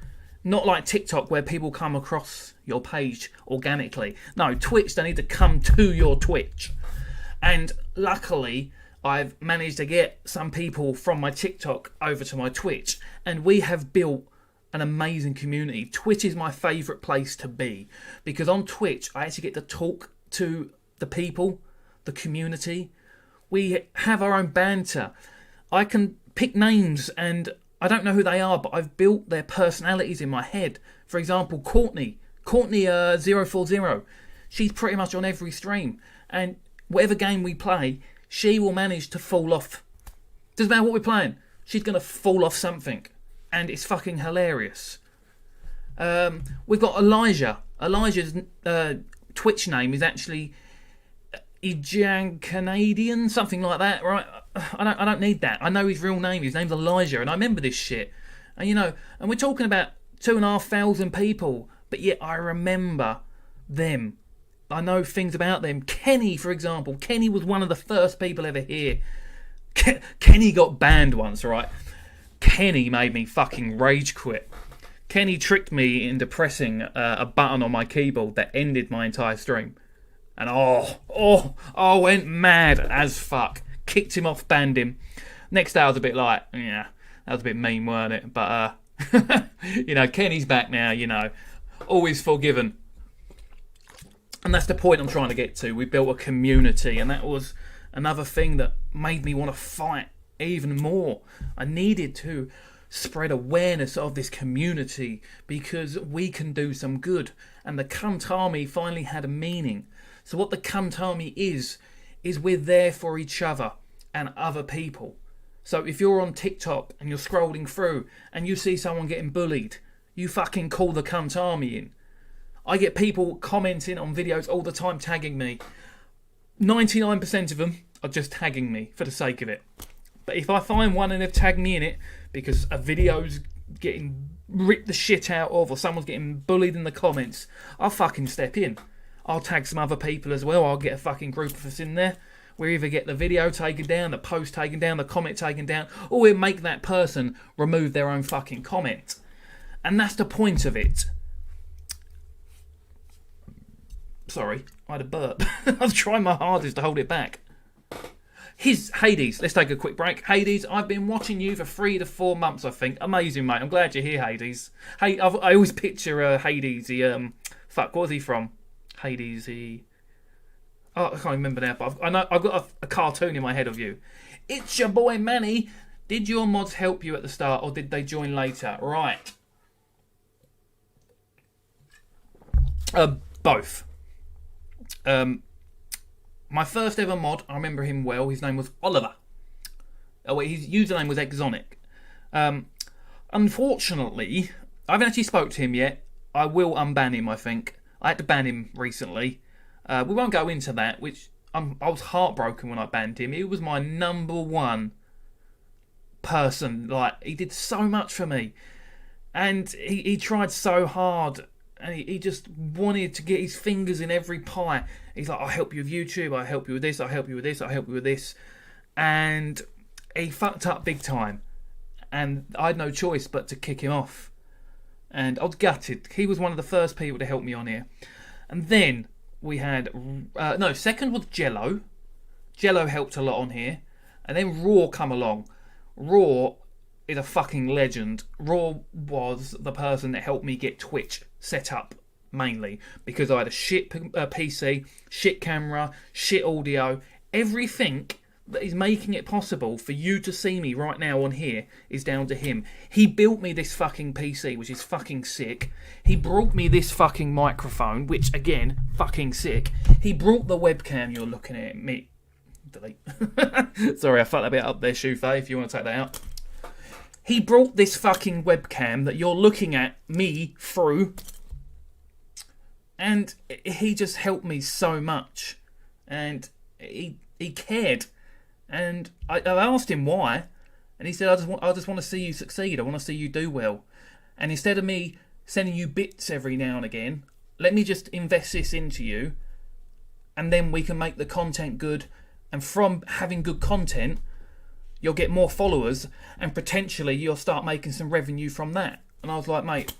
A: Not like TikTok where people come across your page organically. No, Twitch, they need to come to your Twitch. And luckily, I've managed to get some people from my TikTok over to my Twitch. And we have built an amazing community. Twitch is my favourite place to be. Because on Twitch, I actually get to talk to the people, the community. We have our own banter. I can pick names and I don't know who they are, but I've built their personalities in my head. For example, Courtney 040. She's pretty much on every stream. And whatever game we play, she will manage to fall off. Doesn't matter what we're playing. She's going to fall off something. And it's fucking hilarious. We've got Elijah. Elijah's Twitch name is actually Ejan Canadian, something like that, right? I don't need that. I know his real name. His name's Elijah, and I remember this shit. And and we're talking about 2,500 people, but yet I remember them. I know things about them. Kenny, for example. Kenny was one of the first people ever here. Kenny got banned once, right? Kenny made me fucking rage quit. Kenny tricked me into pressing a button on my keyboard that ended my entire stream. And I went mad as fuck. Kicked him off, banned him. Next day I was a bit like, yeah, that was a bit mean, weren't it? But, Kenny's back now, always forgiven. And that's the point I'm trying to get to. We built a community, and that was another thing that made me want to fight even more. I needed to spread awareness of this community because we can do some good. And the Cunt Army finally had a meaning. So what the Cunt Army is we're there for each other and other people. So if you're on TikTok and you're scrolling through and you see someone getting bullied, you fucking call the Cunt Army in. I get people commenting on videos all the time tagging me. 99% of them are just tagging me for the sake of it. But if I find one and they've tagged me in it because a video's getting ripped the shit out of or someone's getting bullied in the comments, I'll fucking step in. I'll tag some other people as well. I'll get a fucking group of us in there. We'll either get the video taken down, the post taken down, the comment taken down, or we'll make that person remove their own fucking comment. And that's the point of it. Sorry, I had a burp. I've tried my hardest to hold it back. Hades, let's take a quick break. Hades, I've been watching you for 3 to 4 months, I think. Amazing, mate. I'm glad you're here, Hades. Hey, I always picture Hades. What was he from? Hades. I can't remember now, but I know I've got a cartoon in my head of you. It's your boy Manny. Did your mods help you at the start, or did they join later? Right. Both. My first ever mod, I remember him well. His name was Oliver. His username was Exonic. Unfortunately, I haven't actually spoke to him yet. I will unban him, I think. I had to ban him recently. We won't go into that, which I was heartbroken when I banned him. He was my number one person. Like, he did so much for me. And he tried so hard. And he just wanted to get his fingers in every pie. He's like, I'll help you with YouTube, I'll help you with this, I'll help you with this, I'll help you with this. And he fucked up big time. And I had no choice but to kick him off. And I was gutted. He was one of the first people to help me on here. And then we had... second was Jello. Jello helped a lot on here. And then Raw come along. Raw is a fucking legend. Raw was the person that helped me get Twitch set up mainly because I had a shit PC, shit camera, shit audio. Everything that is making it possible for you to see me right now on here is down to him. He built me this fucking PC, which is fucking sick. He brought me this fucking microphone, which again, fucking sick. He brought the webcam you're looking at me. Delete. Sorry, I fucked that bit up there, Shufei, if you want to take that out. He brought this fucking webcam that you're looking at me through, and he just helped me so much, and he cared, and I asked him why, and he said, I just want to see you succeed. I want to see you do well, and instead of me sending you bits every now and again, let me just invest this into you, and then we can make the content good, and from having good content, you'll get more followers and potentially you'll start making some revenue from that. And I was like, mate,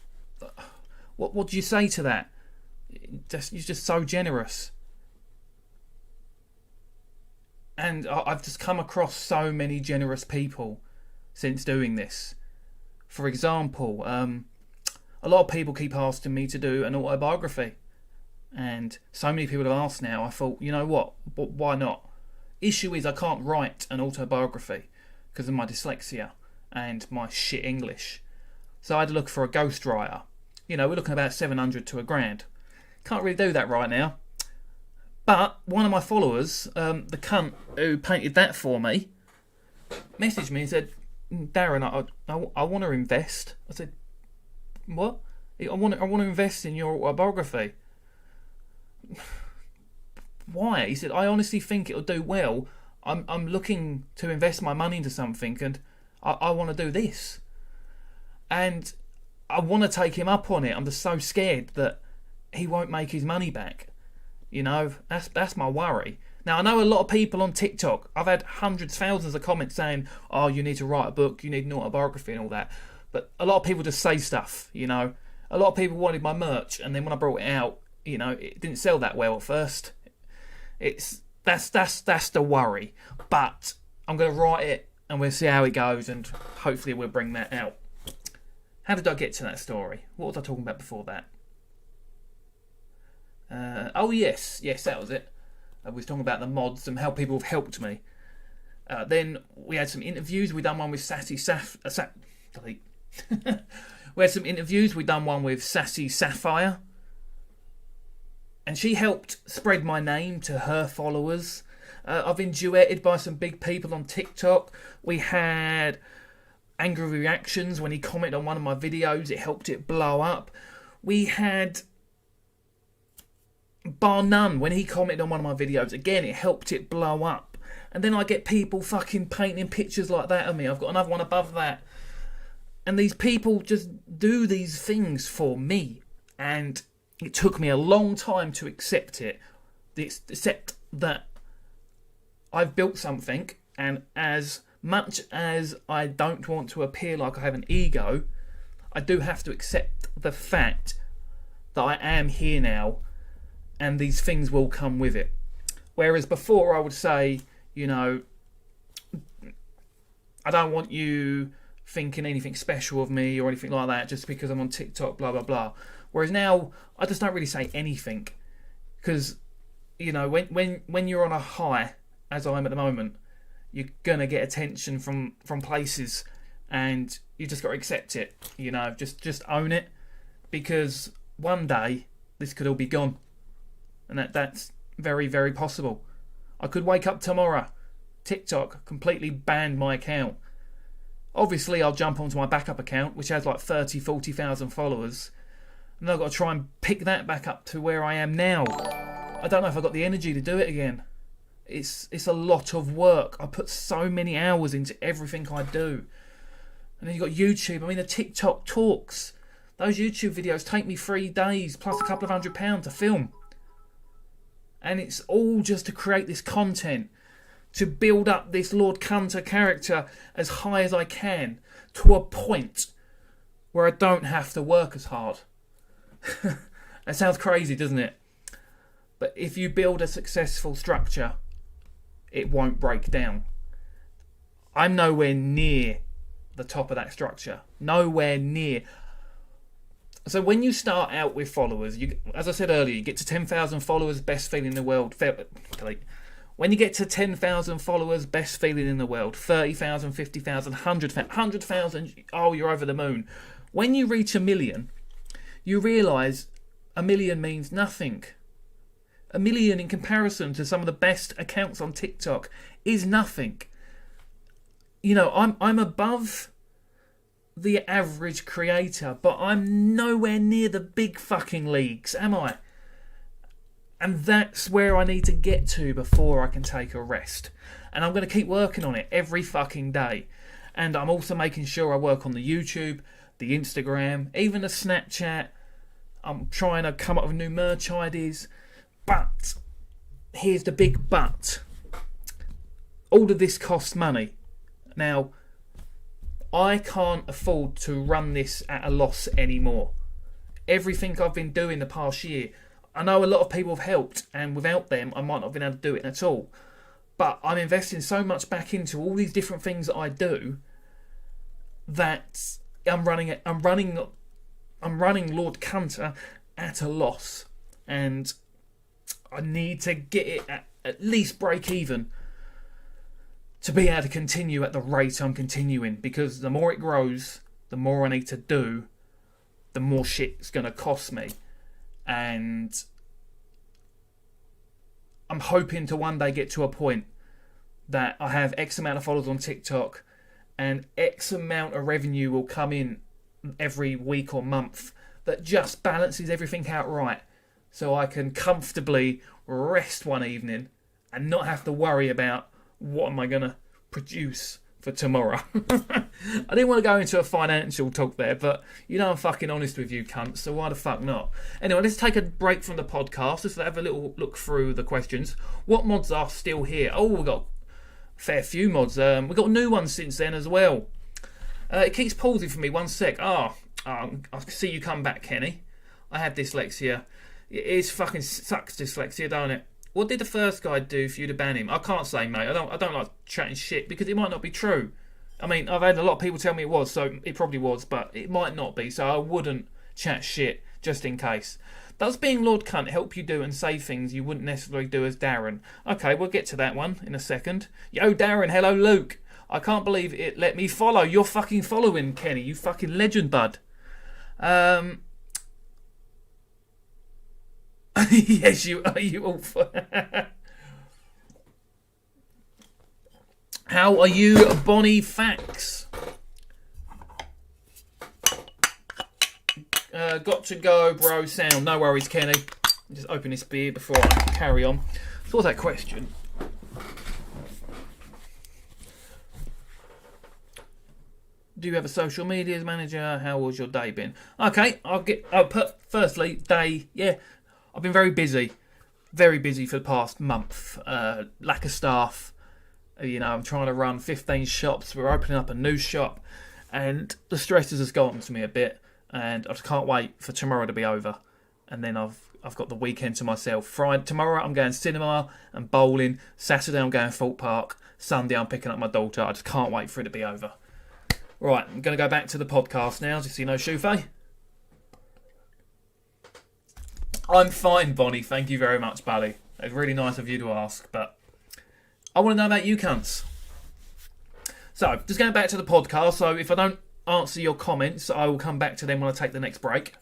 A: what do you say to that? You're just so generous. And I've just come across so many generous people since doing this. For example, a lot of people keep asking me to do an autobiography. And so many people have asked now, I thought, you know what, why not? Issue is I can't write an autobiography because of my dyslexia and my shit English. So I had to look for a ghostwriter. You know, we're looking about 700 to £1,000. Can't really do that right now. But one of my followers, the cunt who painted that for me, messaged me and said, Darren, I want to invest. I said, what? I want to invest in your autobiography. Why? He said, I honestly think it'll do well. I'm looking to invest my money into something and I want to do this. And I want to take him up on it. I'm just so scared that he won't make his money back. You know, that's my worry. Now, I know a lot of people on TikTok, I've had hundreds, thousands of comments saying, oh, you need to write a book, you need an autobiography and all that. But a lot of people just say stuff, you know. A lot of people wanted my merch, and then when I brought it out, you know, it didn't sell that well at first. That's the worry. But I'm going to write it and we'll see how it goes and hopefully we'll bring that out. How did I get to that story? What was I talking about before that? Yes, that was it. I was talking about the mods and how people have helped me. Then we had some interviews. We done one with Sassy delete. We had some interviews. We done one with Sassy Sapphire, and she helped spread my name to her followers. I've been duetted by some big people on TikTok. We had angry reactions when he commented on one of my videos. It helped it blow up. We had Bar None when he commented on one of my videos. Again, it helped it blow up. And then I get people fucking painting pictures like that of me. I've got another one above that. And these people just do these things for me. And it took me a long time to accept it. Accept that I've built something, and as much as I don't want to appear like I have an ego, I do have to accept the fact that I am here now, and these things will come with it. Whereas before I would say, you know, I don't want you thinking anything special of me or anything like that just because I'm on TikTok, blah, blah, blah. Whereas now I just don't really say anything, because, you know, when you're on a high, as I am at the moment, you're going to get attention from places, and you just got to accept it, you know, just own it, because one day this could all be gone, and that's very, very possible. I could wake up tomorrow, TikTok completely banned my account. Obviously I'll jump onto my backup account, which has like 40,000 followers, and I've got to try and pick that back up to where I am now. I don't know if I've got the energy to do it again. It's a lot of work. I put so many hours into everything I do. And then you've got YouTube. I mean, the TikTok talks. Those YouTube videos take me 3 days plus a couple of £100 to film. And it's all just to create this content, to build up this Lord Cunter character as high as I can, to a point where I don't have to work as hard. That sounds crazy, doesn't it? But if you build a successful structure, it won't break down. I'm nowhere near the top of that structure. Nowhere near. So when you start out with followers, you, as I said earlier, you get to 10,000 followers, best feeling in the world. When you get to 10,000 followers, best feeling in the world. 30,000, 50,000, 100,000, oh, you're over the moon. When you reach 1 million, you realise 1 million means nothing. 1 million in comparison to some of the best accounts on TikTok is nothing. You know, I'm above the average creator, but I'm nowhere near the big fucking leagues, am I? And that's where I need to get to before I can take a rest. And I'm going to keep working on it every fucking day. And I'm also making sure I work on the YouTube, the Instagram, even the Snapchat. I'm trying to come up with new merch ideas. But here's the big but. All of this costs money. Now, I can't afford to run this at a loss anymore. Everything I've been doing the past year, I know a lot of people have helped, and without them I might not have been able to do it at all. But I'm investing so much back into all these different things that I do that I'm running Lord Cunter at a loss, and I need to get it at least break even to be able to continue at the rate I'm continuing, because the more it grows, the more I need to do, the more shit's going to cost me. And I'm hoping to one day get to a point that I have X amount of followers on TikTok and X amount of revenue will come in every week or month that just balances everything out right, so I can comfortably rest one evening and not have to worry about what am I going to produce for tomorrow. I didn't want to go into a financial talk there, but you know I'm fucking honest with you cunts, so why the fuck not? Anyway, let's take a break from the podcast. Let's have a little look through the questions. What mods are still here? Oh, we've got a fair few mods. We've got new ones since then as well. It keeps pausing for me, 1 sec. I see you come back, Kenny. I have dyslexia. It is fucking sucks, dyslexia, don't it? What did the first guy do for you to ban him? I can't say, mate. I don't like chatting shit because it might not be true. I mean, I've had a lot of people tell me it was, so it probably was, but it might not be, so I wouldn't chat shit just in case. Does being Lord Cunt help you do and say things you wouldn't necessarily do as Darren? Okay, we'll get to that one in a second. Yo, Darren. Hello, Luke. I can't believe it let me follow. You're fucking following, Kenny. You fucking legend, bud. Yes, you are. You all. How are you, Bonnie Fax? Got to go, bro. Sound. No worries, Kenny. Just open this beer before I carry on. So what's that question? Do you have a social media manager? How was your day been? Okay, firstly, day. Yeah, I've been very busy for the past month. Lack of staff. I'm trying to run 15 shops. We're opening up a new shop, and the stress has gotten to me a bit. And I just can't wait for tomorrow to be over, and then I've got the weekend to myself. Tomorrow I'm going cinema and bowling. Saturday I'm going Thorpe Park. Sunday I'm picking up my daughter. I just can't wait for it to be over. Right, I'm going to go back to the podcast now, just so you know, Shufei. I'm fine, Bonnie. Thank you very much, buddy. It's really nice of you to ask, but I want to know about you cunts. So, just going back to the podcast. So, if I don't answer your comments, I will come back to them when I take the next break.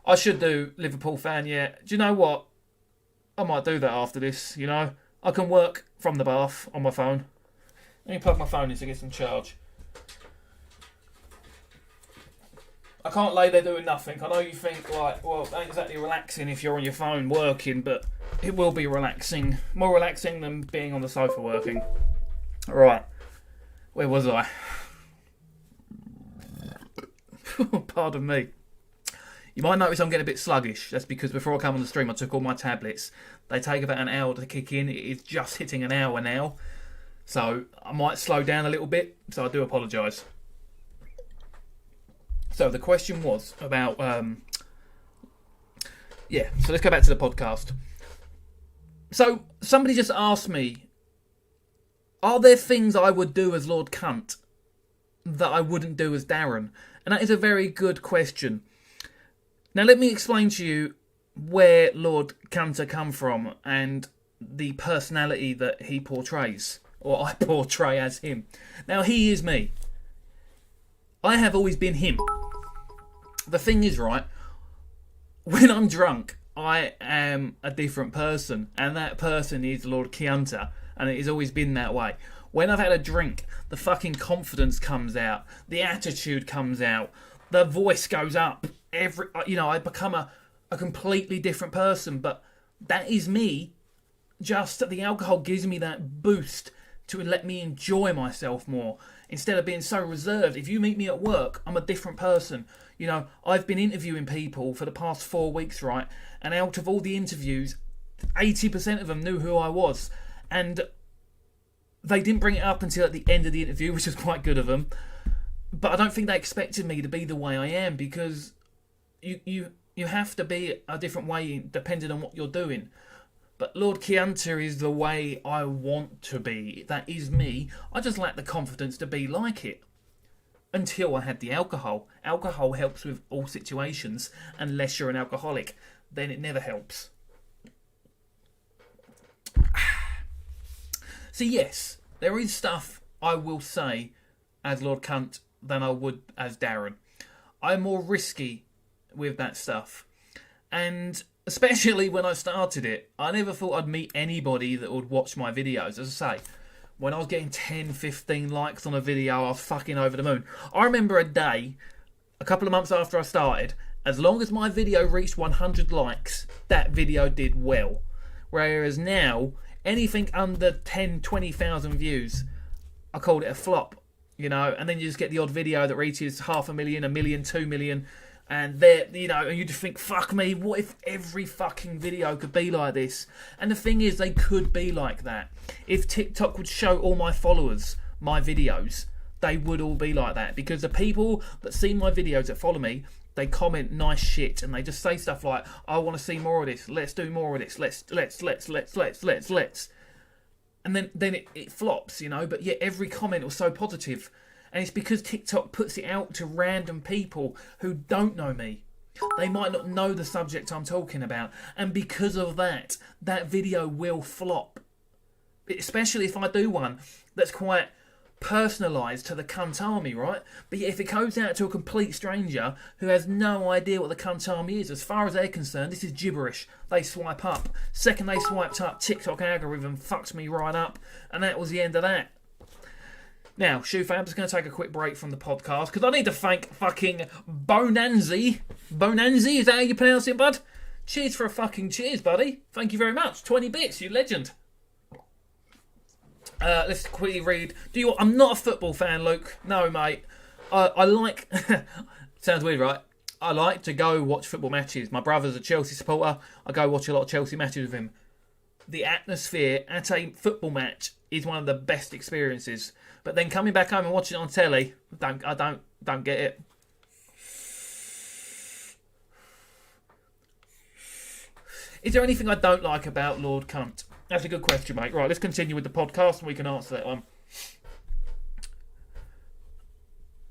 A: I should do Liverpool fan, yeah. Do you know what? I might do that after this, I can work from the bath on my phone. Let me plug my phone in to get some charge. I can't lay there doing nothing. I know you think, well, it ain't exactly relaxing if you're on your phone working, but it will be relaxing. More relaxing than being on the sofa working. Alright. Where was I? Pardon me. You might notice I'm getting a bit sluggish. That's because before I come on the stream, I took all my tablets. They take about an hour to kick in. It is just hitting an hour now. So I might slow down a little bit. So I do apologise. So the question was about... so let's go back to the podcast. So somebody just asked me, are there things I would do as Lord Cunt that I wouldn't do as Darren? And that is a very good question. Now let me explain to you where Lord Cunter come from and the personality that he portrays, or I portray as him. Now he is me. I have always been him. The thing is, right, when I'm drunk, I am a different person, and that person is Lord Chianta, and it has always been that way. When I've had a drink, the fucking confidence comes out, the attitude comes out, the voice goes up. I become a completely different person, but that is me. Just the alcohol gives me that boost to let me enjoy myself more instead of being so reserved. If you meet me at work, I'm a different person. I've been interviewing people for the past 4 weeks, right? And out of all the interviews, 80% of them knew who I was. And they didn't bring it up until at the end of the interview, which was quite good of them. But I don't think they expected me to be the way I am, because you have to be a different way depending on what you're doing. But Lord Chianta is the way I want to be. That is me. I just lack the confidence to be like it. Until I had the alcohol. Alcohol helps with all situations, unless you're an alcoholic. Then it never helps. So yes, there is stuff I will say as Lord Cunt than I would as Darren. I'm more risky with that stuff. And especially when I started it, I never thought I'd meet anybody that would watch my videos. As I say, when I was getting 10, 15 likes on a video, I was fucking over the moon. I remember a day, a couple of months after I started, as long as my video reached 100 likes, that video did well. Whereas now, anything under 10, 20,000 views, I called it a flop, and then you just get the odd video that reaches 500,000, 1 million, 2 million, and and you just think, fuck me, what if every fucking video could be like this? And the thing is, they could be like that. If TikTok would show all my followers my videos, they would all be like that, because the people that see my videos, that follow me, they comment nice shit, and they just say stuff like, I want to see more of this, let's do more of this, let's. And then it flops, but yet every comment was so positive. And it's because TikTok puts it out to random people who don't know me. They might not know the subject I'm talking about. And because of that, that video will flop. especially if I do one that's quite personalised to the cunt army, right? But if it goes out to a complete stranger who has no idea what the cunt army is, as far as they're concerned, this is gibberish. They swipe up. Second they swiped up, TikTok algorithm fucks me right up, and that was the end of that. Now, Shoe fam, I'm just going to take a quick break from the podcast because I need to thank fucking Bonanzi. Bonanzi, is that how you pronounce it, bud? Cheers for a fucking cheers, buddy. Thank you very much. 20 bits, you legend. Let's quickly read. I'm not a football fan, Luke. No, mate. I like... Sounds weird, right? I like to go watch football matches. My brother's a Chelsea supporter. I go watch a lot of Chelsea matches with him. The atmosphere at a football match is one of the best experiences. But then coming back home and watching it on telly, I don't get it. Is there anything I don't like about Lord Cunt? That's a good question, mate. Right, let's continue with the podcast and we can answer that one.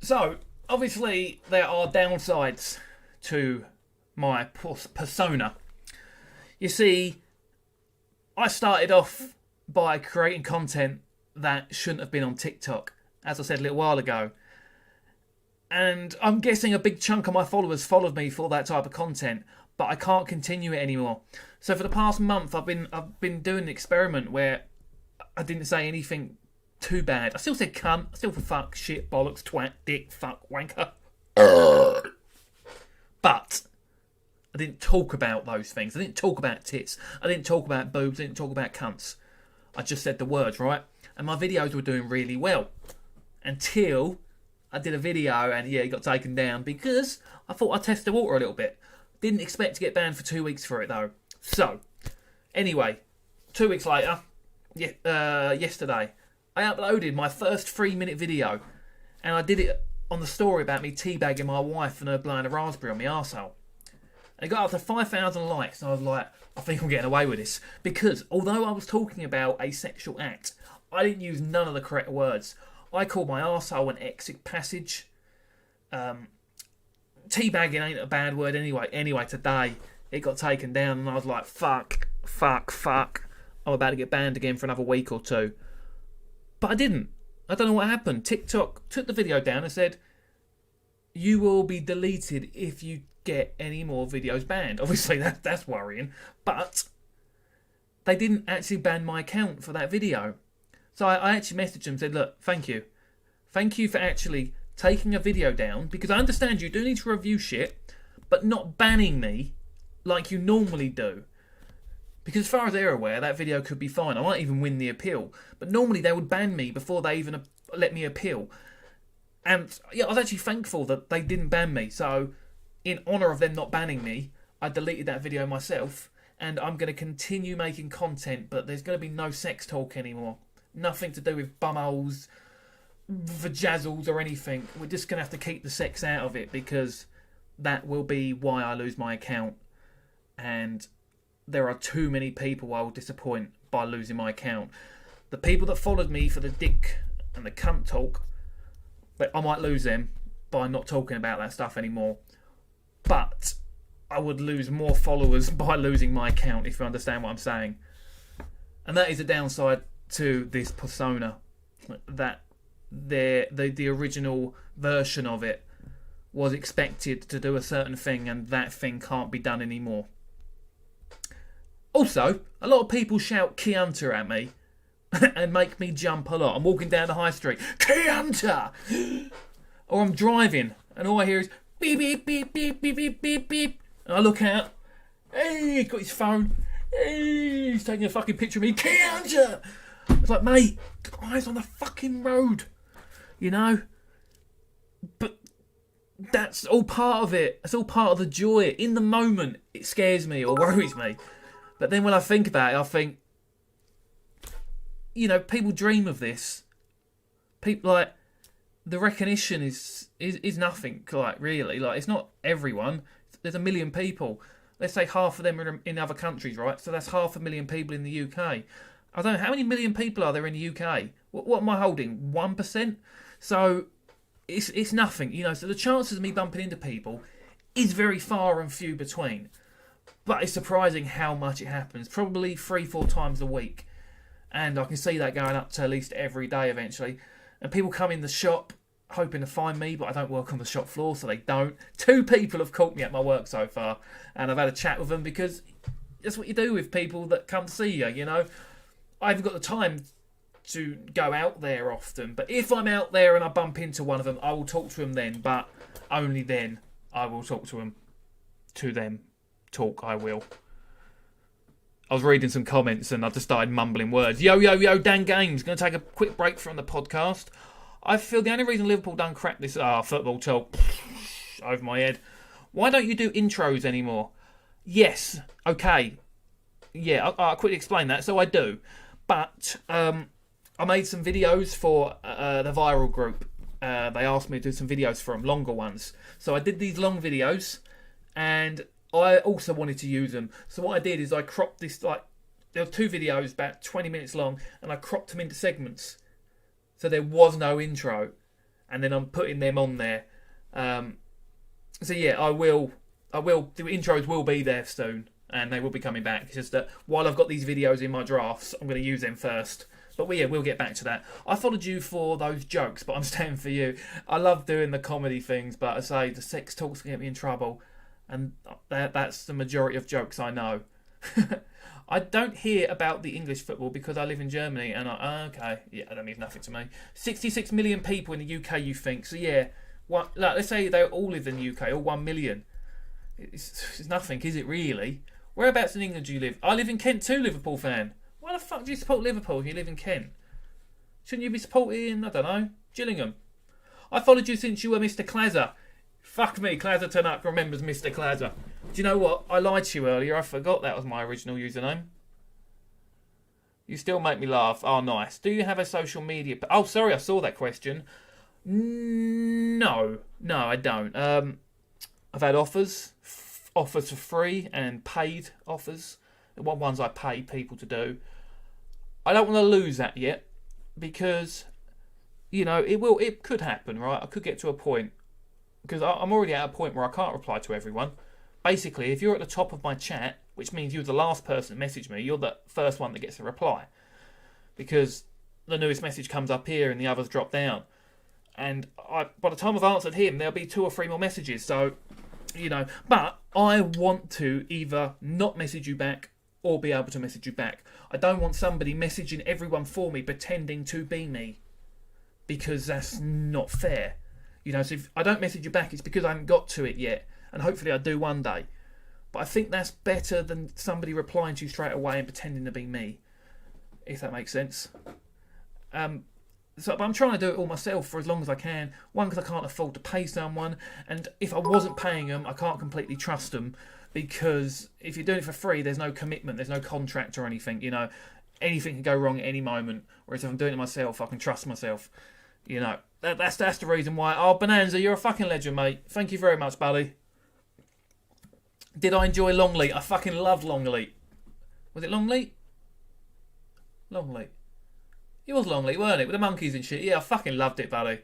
A: So, obviously, there are downsides to my persona. You see, I started off by creating content that shouldn't have been on TikTok, as I said a little while ago. And I'm guessing a big chunk of my followers followed me for that type of content, but I can't continue it anymore. So for the past month, I've been doing an experiment where I didn't say anything too bad. I still said cunt, I still said fuck, shit, bollocks, twat, dick, fuck, wanker. But I didn't talk about those things. I didn't talk about tits. I didn't talk about boobs. I didn't talk about cunts. I just said the words, right? And my videos were doing really well. Until I did a video and it got taken down because I thought I'd test the water a little bit. Didn't expect to get banned for 2 weeks for it though. So, anyway, 2 weeks later, yesterday, I uploaded my first 3-minute video. And I did it on the story about me teabagging my wife and her blowing a raspberry on my arsehole. And it got up to 5,000 likes and I was like, I think I'm getting away with this. Because although I was talking about a sexual act, I didn't use none of the correct words. I called my arsehole an exit passage. Teabagging ain't a bad word anyway. Anyway, today it got taken down and I was like, fuck. I'm about to get banned again for another week or two. But I didn't. I don't know what happened. TikTok took the video down and said, you will be deleted if you get any more videos banned. Obviously, that's worrying. But they didn't actually ban my account for that video. So I actually messaged them and said, look, thank you. Thank you for actually taking a video down, because I understand you do need to review shit, but not banning me like you normally do. Because as far as they're aware, that video could be fine. I might even win the appeal. But normally they would ban me before they even let me appeal. And I was actually thankful that they didn't ban me. So in honour of them not banning me, I deleted that video myself. And I'm going to continue making content, but there's going to be no sex talk anymore. Nothing to do with bumholes, vajazzles or anything. We're just going to have to keep the sex out of it, because that will be why I lose my account. And there are too many people I will disappoint by losing my account. The people that followed me for the dick and the cunt talk, but I might lose them by not talking about that stuff anymore. But I would lose more followers by losing my account, if you understand what I'm saying. And that is a downside to this persona, that the original version of it was expected to do a certain thing, and that thing can't be done anymore. Also, a lot of people shout Key Hunter at me and make me jump a lot. I'm walking down the high street, Key Hunter! Or I'm driving and all I hear is beep, beep, beep, beep, beep, beep, beep, beep. And I look out, hey, he's got his phone, hey, he's taking a fucking picture of me, Key Hunter! It's like, mate, eyes on the fucking road, you know? But that's all part of it. It's all part of the joy. In the moment, it scares me or worries me. But then when I think about it, I think, you know, people dream of this. People, like, the recognition is nothing, like, really. Like, it's not everyone. There's 1 million people. Let's say half of them are in other countries, right? So that's 500,000 people in the UK. I don't know, how many million people are there in the UK? What am I holding? 1%? So it's nothing, you know. So the chances of me bumping into people is very far and few between. But it's surprising how much it happens. Probably 3-4 times a week. And I can see that going up to at least every day eventually. And people come in the shop hoping to find me, but I don't work on the shop floor, so they don't. 2 people have caught me at my work so far, and I've had a chat with them because that's what you do with people that come to see you, you know. I haven't got the time to go out there often, but if I'm out there and I bump into one of them, I will talk to them then, but only then I will talk to them. To them. Talk, I will. I was reading some comments and I just started mumbling words. Yo, Dan Games, going to take a quick break from the podcast. I feel the only reason Liverpool done crap this... football talk. Over my head. Why don't you do intros anymore? Yes. Okay. Yeah, I'll quickly explain that. So I do. But I made some videos for the Viral group. They asked me to do some videos for them, longer ones. So I did these long videos. And I also wanted to use them. So what I did is I cropped this... there were 2 videos about 20 minutes long. And I cropped them into segments. So there was no intro, and then I'm putting them on there. So yeah, I will. The intros will be there soon, and they will be coming back. It's just that while I've got these videos in my drafts, I'm going to use them first. But we'll get back to that. I followed you for those jokes, but I'm staying for you. I love doing the comedy things, but I say the sex talks can get me in trouble, and that's the majority of jokes I know. I don't hear about the English football because I live in Germany and that means nothing to me. 66 million people in the UK, you think? So yeah, let's say they all live in the UK, all 1 million. It's nothing, is it really? Whereabouts in England do you live? I live in Kent too, Liverpool fan. Why the fuck do you support Liverpool if you live in Kent? Shouldn't you be supporting, I don't know, Gillingham? I followed you since you were Mr. Clazzer. Fuck me, Clazzer Tanuk remembers Mr. Clazzer. Do you know what? I lied to you earlier. I forgot that was my original username. You still make me laugh. Oh, nice. Do you have a social media... Oh, sorry, I saw that question. No, I don't. I've had offers for free and paid offers. The ones I pay people to do. I don't want to lose that yet because, you know, it could happen, right? I could get to a point because I'm already at a point where I can't reply to everyone. Basically, if you're at the top of my chat, which means you're the last person to message me, you're the first one that gets a reply. Because the newest message comes up here and the others drop down. And by the time I've answered him, there'll be 2 or 3 more messages. So, you know, but I want to either not message you back or be able to message you back. I don't want somebody messaging everyone for me pretending to be me. Because that's not fair. You know, so if I don't message you back, it's because I haven't got to it yet. And hopefully I do one day. But I think that's better than somebody replying to you straight away and pretending to be me. If that makes sense. But I'm trying to do it all myself for as long as I can. One, because I can't afford to pay someone. And if I wasn't paying them, I can't completely trust them. Because if you're doing it for free, there's no commitment. There's no contract or anything. You know, anything can go wrong at any moment. Whereas if I'm doing it myself, I can trust myself. You know, that's the reason why. Oh, Bonanza, you're a fucking legend, mate. Thank you very much, buddy. Did I enjoy Longleat? I fucking loved Longleat. Was it Longleat? Longleat. It was Longleat, weren't it? With the monkeys and shit. Yeah, I fucking loved it, buddy.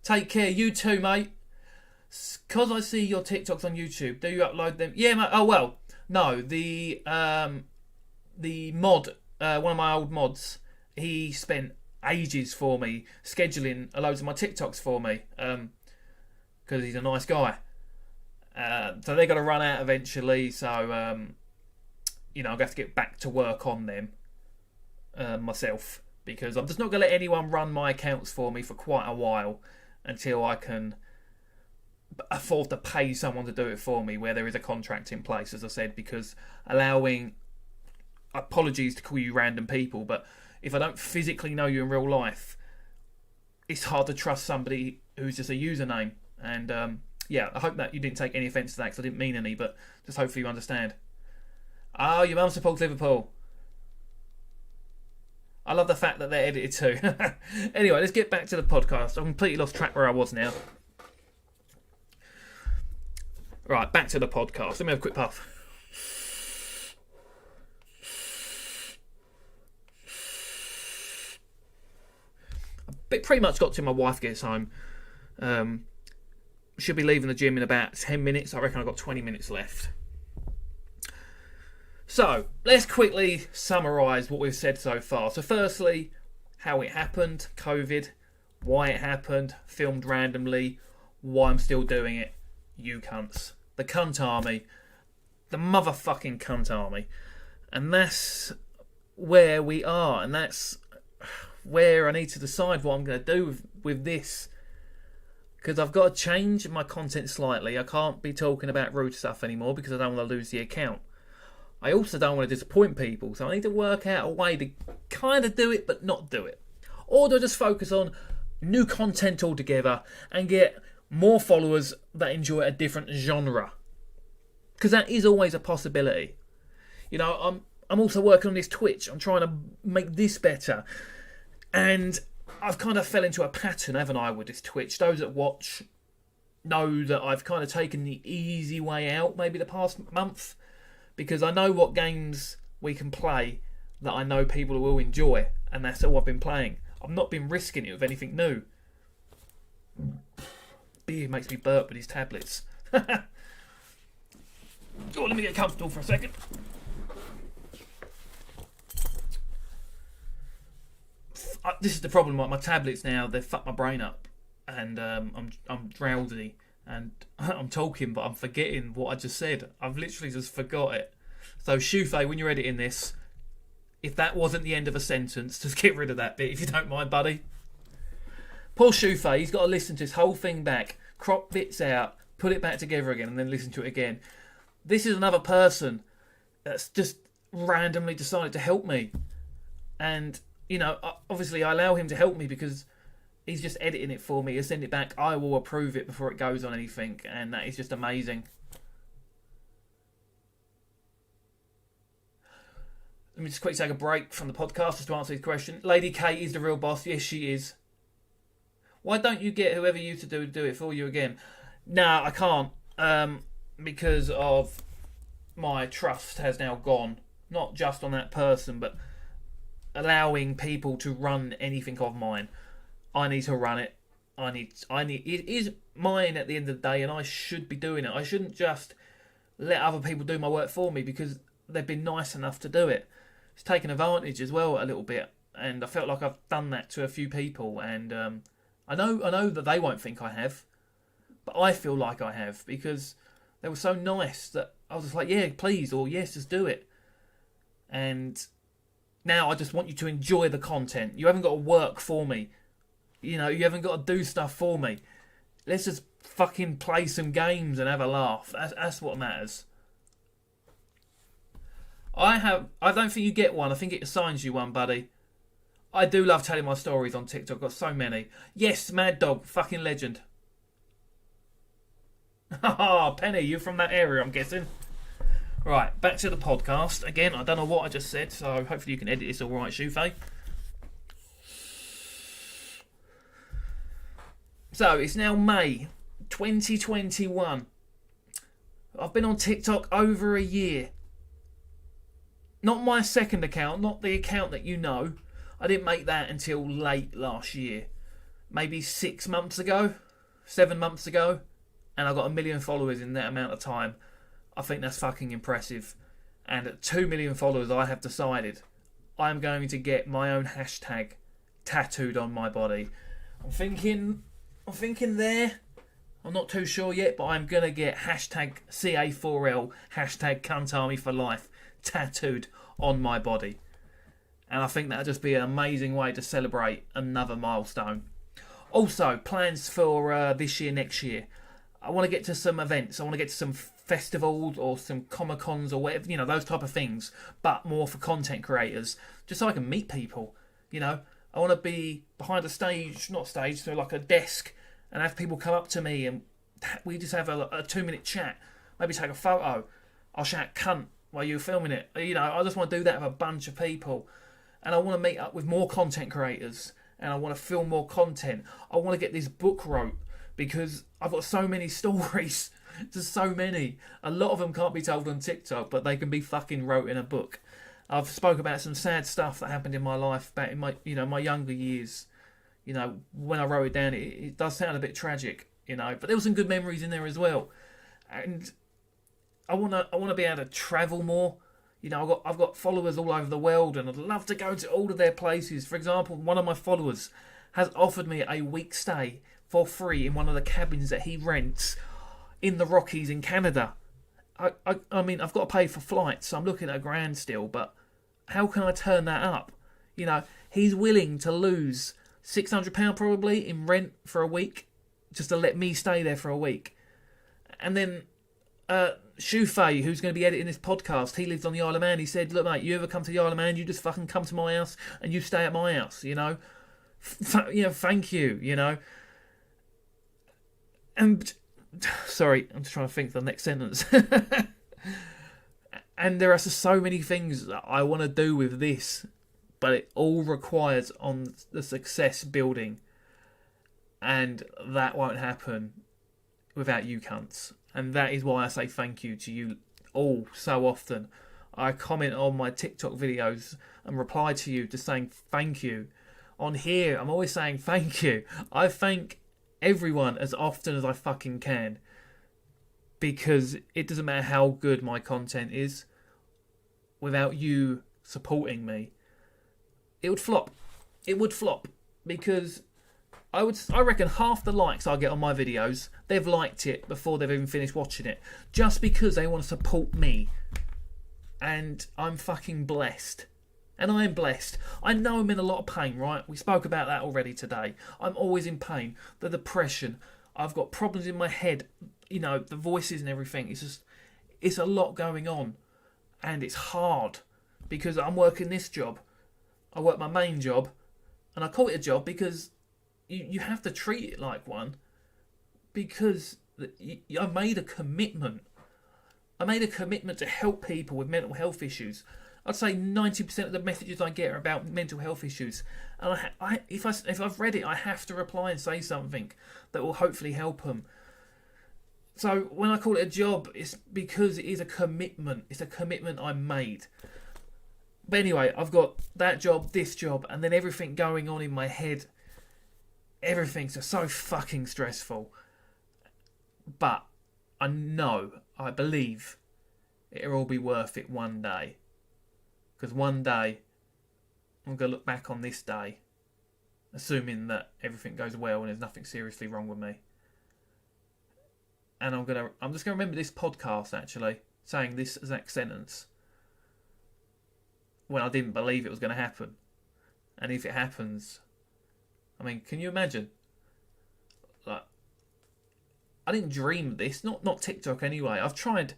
A: Take care. You too, mate. Because I see your TikToks on YouTube, do you upload them? Yeah, mate. Oh, well. No, the mod, one of my old mods, he spent ages for me scheduling loads of my TikToks for me. Because he's a nice guy. So they're going to run out eventually. So, you know, I'm going to have to get back to work on them myself. Because I'm just not going to let anyone run my accounts for me for quite a while until I can afford to pay someone to do it for me where there is a contract in place, as I said. Because allowing, apologies to call you random people, but if I don't physically know you in real life, it's hard to trust somebody who's just a username. And, yeah, I hope that you didn't take any offence to that because I didn't mean any, but just hopefully you understand. Oh, your mum supports Liverpool. I love the fact that they're edited too. Anyway, let's get back to the podcast. I've completely lost track where I was now. Right, back to the podcast. Let me have a quick puff. I pretty much got to my wife gets home. Should be leaving the gym in about 10 minutes. I reckon I've got 20 minutes left. So, let's quickly summarise what we've said so far. So firstly, how it happened, COVID, why it happened, filmed randomly, why I'm still doing it, you cunts. The cunt army. The motherfucking cunt army. And that's where we are, and that's where I need to decide what I'm going to do with this. Because I've got to change my content slightly. I can't be talking about rude stuff anymore because I don't want to lose the account. I also don't want to disappoint people, so I need to work out a way to kind of do it but not do it. Or do I just focus on new content altogether and get more followers that enjoy a different genre? Because that is always a possibility. You know, I'm also working on this Twitch. I'm trying to make this better. And I've kind of fell into a pattern, haven't I, with this Twitch. Those that watch know that I've kind of taken the easy way out maybe the past month. Because I know what games we can play that I know people will enjoy. And that's all I've been playing. I've not been risking it with anything new. Beer makes me burp with these tablets. Oh, let me get comfortable for a second. This is the problem. My tablets now, they've fucked my brain up. And I'm drowsy. And I'm talking, but I'm forgetting what I just said. I've literally just forgot it. So, Shufei, when you're editing this, if that wasn't the end of a sentence, just get rid of that bit, if you don't mind, buddy. Poor Shufei, he's got to listen to this whole thing back, crop bits out, put it back together again, and then listen to it again. This is another person that's just randomly decided to help me. And, you know, obviously I allow him to help me because he's just editing it for me. He'll send it back. I will approve it before it goes on anything. And that is just amazing. Let me just quickly take a break from the podcast just to answer his question. Lady K is the real boss. Yes, she is. Why don't you get whoever you to do it for you again? No, I can't. Because of my trust has now gone. Not just on that person, but allowing people to run anything of mine. I need to run it. I need. It is mine at the end of the day, and I should be doing it. I shouldn't just let other people do my work for me because they've been nice enough to do it. It's taken advantage as well a little bit, and I felt like I've done that to a few people, and I know that they won't think I have, but I feel like I have because they were so nice that I was just like, yeah, please, or yes, just do it. And now I just want you to enjoy the content. You haven't got to work for me. You know, you haven't got to do stuff for me. Let's just fucking play some games and have a laugh. That's what matters. I don't think you get one. I think it assigns you one, buddy. I do love telling my stories on TikTok. I've got so many. Yes, Mad Dog, fucking legend. Ah, Penny, you're from that area, I'm guessing. Right, back to the podcast. Again, I don't know what I just said, so hopefully you can edit this all right, Shufei. So, it's now May 2021. I've been on TikTok over a year. Not my second account, not the account that you know. I didn't make that until late last year. Maybe 6 months ago, 7 months ago. And I got 1 million followers in that amount of time. I think that's fucking impressive. And at 2 million followers, I have decided I'm going to get my own hashtag tattooed on my body. I'm thinking there. I'm not too sure yet, but I'm going to get hashtag CA4L, hashtag cuntarmy for life, tattooed on my body. And I think that'll just be an amazing way to celebrate another milestone. Also, plans for this year, next year. I want to get to some events. I want to get to some festivals or some Comic-Cons or whatever, you know, those type of things, but more for content creators, just so I can meet people, you know. I want to be behind a stage, not stage, so like a desk, and have people come up to me and we just have a 2-minute chat, maybe take a photo. I'll shout cunt while you're filming it. You know, I just want to do that with a bunch of people. And I want to meet up with more content creators, and I want to film more content. I want to get this book wrote, because I've got so many stories. There's so many. A lot of them can't be told on TikTok, but they can be fucking wrote in a book. I've spoke about some sad stuff that happened in my life back in my younger years. You know, when I wrote it down, it does sound a bit tragic, you know, but there were some good memories in there as well. And I want to be able to travel more. You know, I've got followers all over the world, and I'd love to go to all of their places. For example, one of my followers has offered me a week stay for free in one of the cabins that he rents in the Rockies in Canada. I mean, I've got to pay for flights, so I'm looking at $1,000 still, but how can I turn that up? You know, he's willing to lose £600 probably in rent for a week just to let me stay there for a week. And then Shufei, who's going to be editing this podcast, he lives on the Isle of Man. He said, look, mate, you ever come to the Isle of Man, you just fucking come to my house and you stay at my house, you know? Thank you, you know? And, sorry, I'm just trying to think of the next sentence. And there are so many things that I want to do with this, but it all requires on the success building. And that won't happen without you cunts. And that is why I say thank you to you all so often. I comment on my TikTok videos and reply to you just saying thank you. On here, I'm always saying thank you. I thank everyone as often as I fucking can. Because it doesn't matter how good my content is, without you supporting me, it would flop. It would flop. Because I reckon half the likes I get on my videos, they've liked it before they've even finished watching it. Just because they want to support me. And I'm fucking blessed. And I am blessed. I know I'm in a lot of pain, right? We spoke about that already today. I'm always in pain. The depression. I've got problems in my head. You know, the voices and everything. It's a lot going on. And it's hard. Because I'm working this job. I work my main job. And I call it a job because you have to treat it like one. Because I made a commitment. I made a commitment to help people with mental health issues. I'd say 90% of the messages I get are about mental health issues. And if I've read it, I have to reply and say something that will hopefully help them. So when I call it a job, it's because it is a commitment. It's a commitment I made. But anyway, I've got that job, this job, and then everything going on in my head. Everything's just so fucking stressful. But I believe it'll all be worth it one day. Because one day, I'm going to look back on this day, assuming that everything goes well and there's nothing seriously wrong with me. And I'm just going to remember this podcast, actually, saying this exact sentence when I didn't believe it was going to happen. And if it happens, I mean, can you imagine? Like, I didn't dream of this, not TikTok anyway. I've tried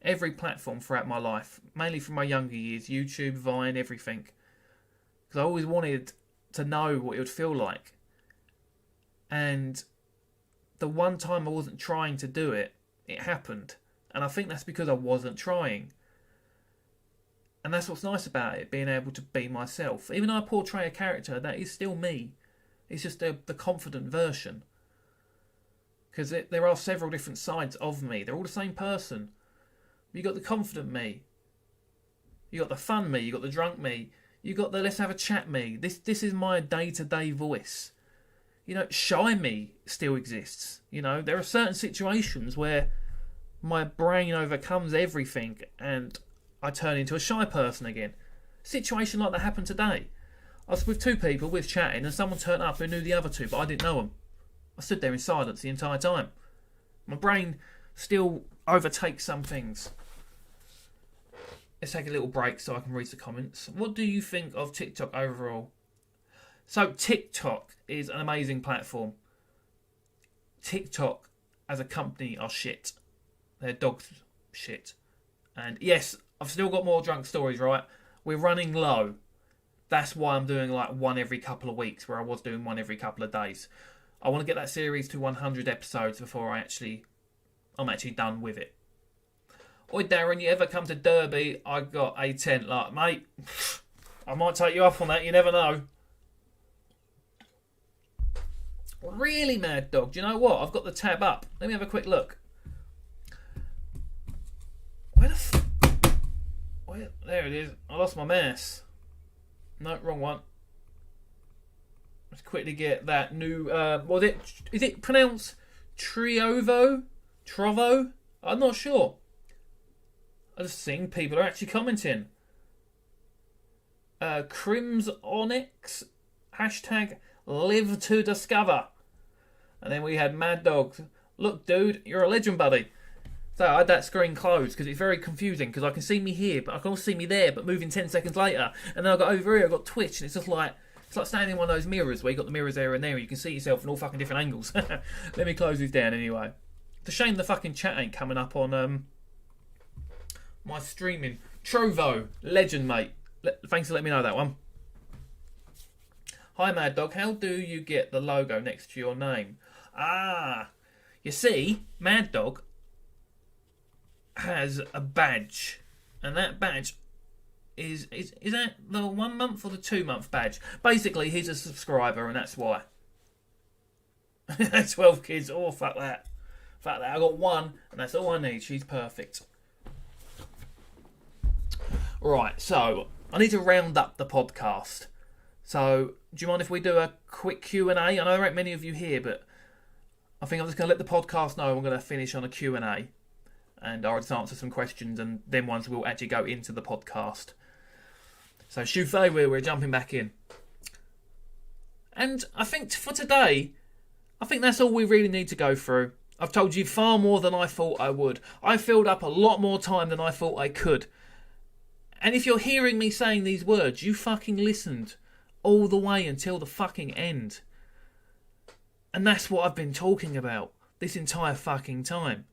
A: every platform throughout my life, mainly from my younger years, YouTube, Vine, everything. Because I always wanted to know what it would feel like. And the one time I wasn't trying to do it, it happened. And I think that's because I wasn't trying. And that's what's nice about it, being able to be myself. Even though I portray a character, that is still me. It's just the confident version. Because there are several different sides of me. They're all the same person. You got the confident me. You got the fun me. You got the drunk me. You got the let's have a chat me. This is my day-to-day voice. You know, shy me still exists. You know, there are certain situations where my brain overcomes everything and I turn into a shy person again. Situation like that happened today. I was with two people, with chatting, and someone turned up who knew the other two, but I didn't know them. I stood there in silence the entire time. My brain still overtakes some things. Let's take a little break so I can read the comments. What do you think of TikTok overall? So TikTok is an amazing platform. TikTok as a company are shit. They're dog shit. And yes, I've still got more drunk stories, right? We're running low. That's why I'm doing like one every couple of weeks, where I was doing one every couple of days. I want to get that series to 100 episodes before I'm actually done with it. Oi Darren, you ever come to Derby? I got a tent. Like, mate, I might take you up on that, you never know. Really, Mad Dog, do you know what? I've got the tab up. Let me have a quick look. There it is. I lost my mouse. No, wrong one. Let's quickly get that new, is it pronounced Trovo? I'm not sure. I just think people are actually commenting. Crims Onyx, hashtag live to discover. And then we had Mad Dogs. Look, dude, you're a legend, buddy. So I had that screen closed because it's very confusing because I can see me here, but I can also see me there, but moving 10 seconds later. And then I got over here, I got Twitch, and it's just like, it's like standing in one of those mirrors where you got the mirrors there and there. You can see yourself in all fucking different angles. Let me close this down anyway. It's a shame the fucking chat ain't coming up on my streaming. Trovo, legend, mate. Thanks for letting me know that one. Hi, Mad Dog. How do you get the logo next to your name? Ah, you see, Mad Dog has a badge, and that badge is that the 1 month or the 2 month badge? Basically, he's a subscriber, and that's why. 12 kids. Oh, fuck that. Fuck that. I got one, and that's all I need. She's perfect. Right, so I need to round up the podcast. So, do you mind if we do a quick Q&A? I know there aren't many of you here, but I think I'm just going to let the podcast know I'm going to finish on a Q&A. And I'll just answer some questions, and then ones will actually go into the podcast. So, Shufei, we're jumping back in. And I think for today, I think that's all we really need to go through. I've told you far more than I thought I would. I filled up a lot more time than I thought I could. And if you're hearing me saying these words, you fucking listened all the way until the fucking end. And that's what I've been talking about this entire fucking time.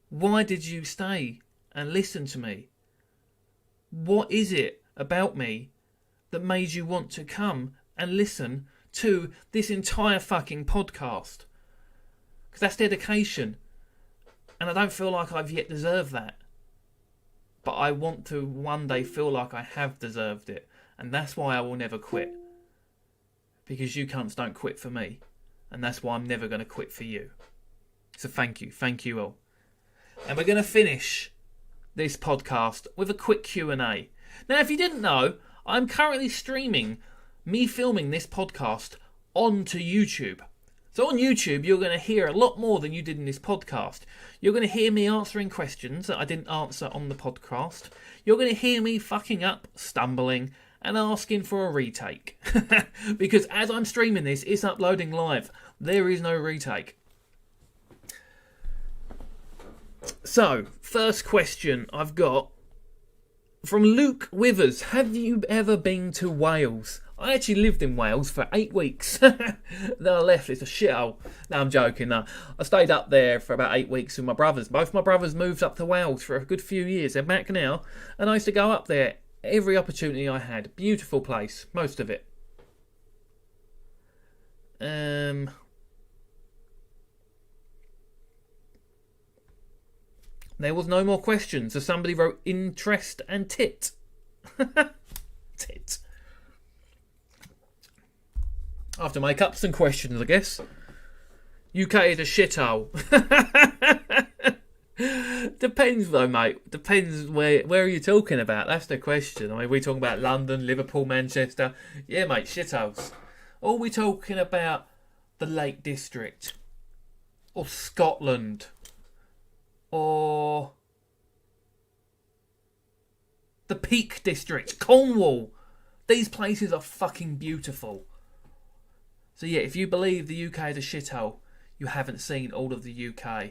A: Why did you stay and listen to me? What is it about me that made you want to come and listen to this entire fucking podcast? Because that's dedication. And I don't feel like I've yet deserved that. But I want to one day feel like I have deserved it. And that's why I will never quit. Because you cunts don't quit for me. And that's why I'm never going to quit for you. So thank you. Thank you all. And we're going to finish this podcast with a quick Q&A. Now, if you didn't know, I'm currently streaming me filming this podcast onto YouTube. So on YouTube, you're going to hear a lot more than you did in this podcast. You're going to hear me answering questions that I didn't answer on the podcast. You're going to hear me fucking up, stumbling, and asking for a retake. Because as I'm streaming this, it's uploading live. There is no retake. So, first question I've got from Luke Withers. Have you ever been to Wales? I actually lived in Wales for 8 weeks. Then I left. It's a shithole. No, I'm joking. No. I stayed up there for about 8 weeks with my brothers. Both my brothers moved up to Wales for a good few years. They're back now. And I used to go up there every opportunity I had. Beautiful place. Most of it. There was no more questions. So somebody wrote interest and tit. Tit. I have to make up some questions, I guess. UK is a shithole. Depends though, mate. Depends where are you talking about? That's the question. I mean, we talking about London, Liverpool, Manchester. Yeah, mate, shitholes. Or we talking about the Lake District? Or Scotland? Or the Peak District? Cornwall? These places are fucking beautiful. So yeah, if you believe the UK is a shithole, you haven't seen all of the UK.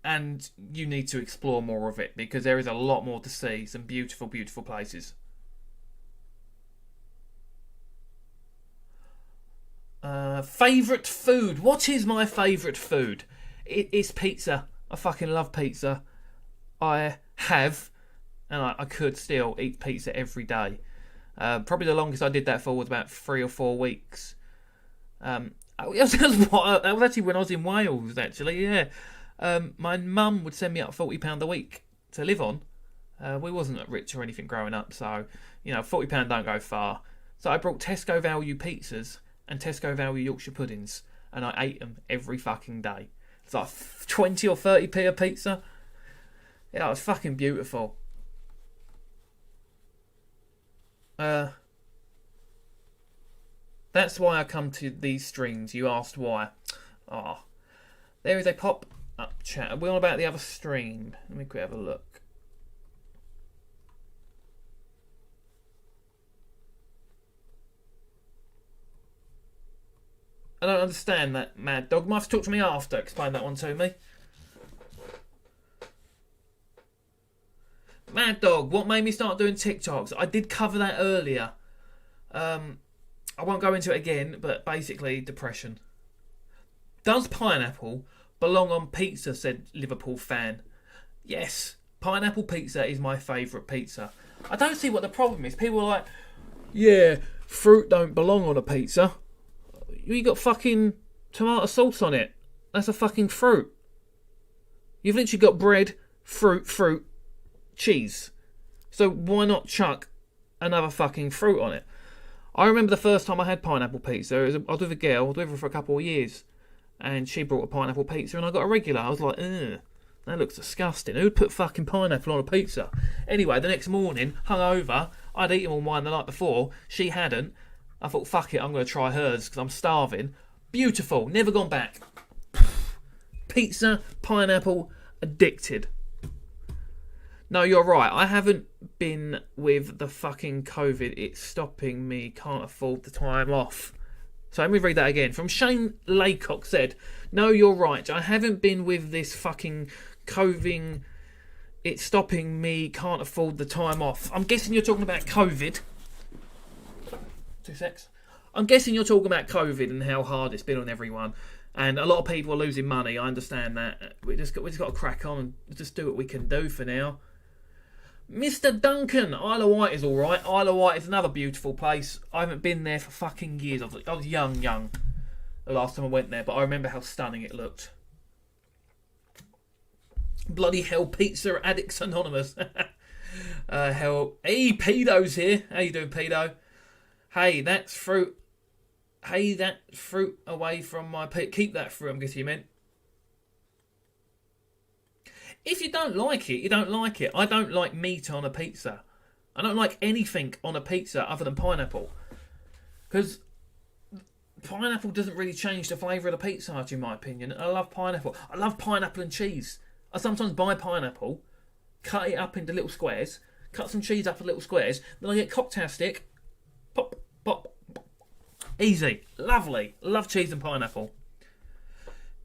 A: And you need to explore more of it, because there is a lot more to see. Some beautiful, beautiful places. Favourite food. What is my favourite food? It's pizza. I fucking love pizza. I have, and I could still eat pizza every day. Probably the longest I did that for was about 3 or 4 weeks. That was actually when I was in Wales, actually, yeah. My mum would send me up £40 a week to live on. We wasn't rich or anything growing up, so, you know, £40 don't go far. So I brought Tesco value pizzas and Tesco value Yorkshire puddings, and I ate them every fucking day. It's like 20 or 30p a pizza. Yeah, it was fucking beautiful. That's why I come to these streams. You asked why. There is a pop-up chat. Are we on about the other stream? Let me quickly have a look. I don't understand that, Mad Dog. Might have to talk to me after. Explain that one to me. Mad Dog, what made me start doing TikToks? I did cover that earlier. I won't go into it again, but basically, depression. Does pineapple belong on pizza, said Liverpool fan. Yes, pineapple pizza is my favourite pizza. I don't see what the problem is. People are like, yeah, fruit don't belong on a pizza. You got fucking tomato sauce on it. That's a fucking fruit. You've literally got bread, fruit, cheese. So why not chuck another fucking fruit on it? I remember the first time I had pineapple pizza. I was with a girl. I was with her for a couple of years. And she brought a pineapple pizza and I got a regular. I was like, ugh, that looks disgusting. Who'd put fucking pineapple on a pizza? Anyway, the next morning, hungover, I'd eaten all mine the night before. She hadn't. I thought, fuck it, I'm going to try hers because I'm starving. Beautiful. Never gone back. Pizza, pineapple, addicted. No, you're right. I haven't been with the fucking COVID. It's stopping me. Can't afford the time off. So let me read that again. From Shane Laycock said, no, you're right. I haven't been with this fucking COVID. It's stopping me. Can't afford the time off. I'm guessing you're talking about COVID. 2 secs. I'm guessing you're talking about COVID and how hard it's been on everyone. And a lot of people are losing money. I understand that. We just got to crack on and just do what we can do for now. Mr. Duncan, Isle of Wight is alright. Isle of Wight is another beautiful place. I haven't been there for fucking years. I was young, the last time I went there, but I remember how stunning it looked. Bloody hell, Pizza Addicts Anonymous. Hell, hey, Pedo's here. How you doing, Pedo? Hey, that's fruit. Hey, that fruit away from my... Keep that fruit, I'm guessing you meant. If you don't like it, you don't like it. I don't like meat on a pizza. I don't like anything on a pizza other than pineapple. Because pineapple doesn't really change the flavour of the pizza much, in my opinion. I love pineapple. I love pineapple and cheese. I sometimes buy pineapple, cut it up into little squares, cut some cheese up into little squares, then I get cocktail stick, pop, pop. Easy. Lovely. Love cheese and pineapple.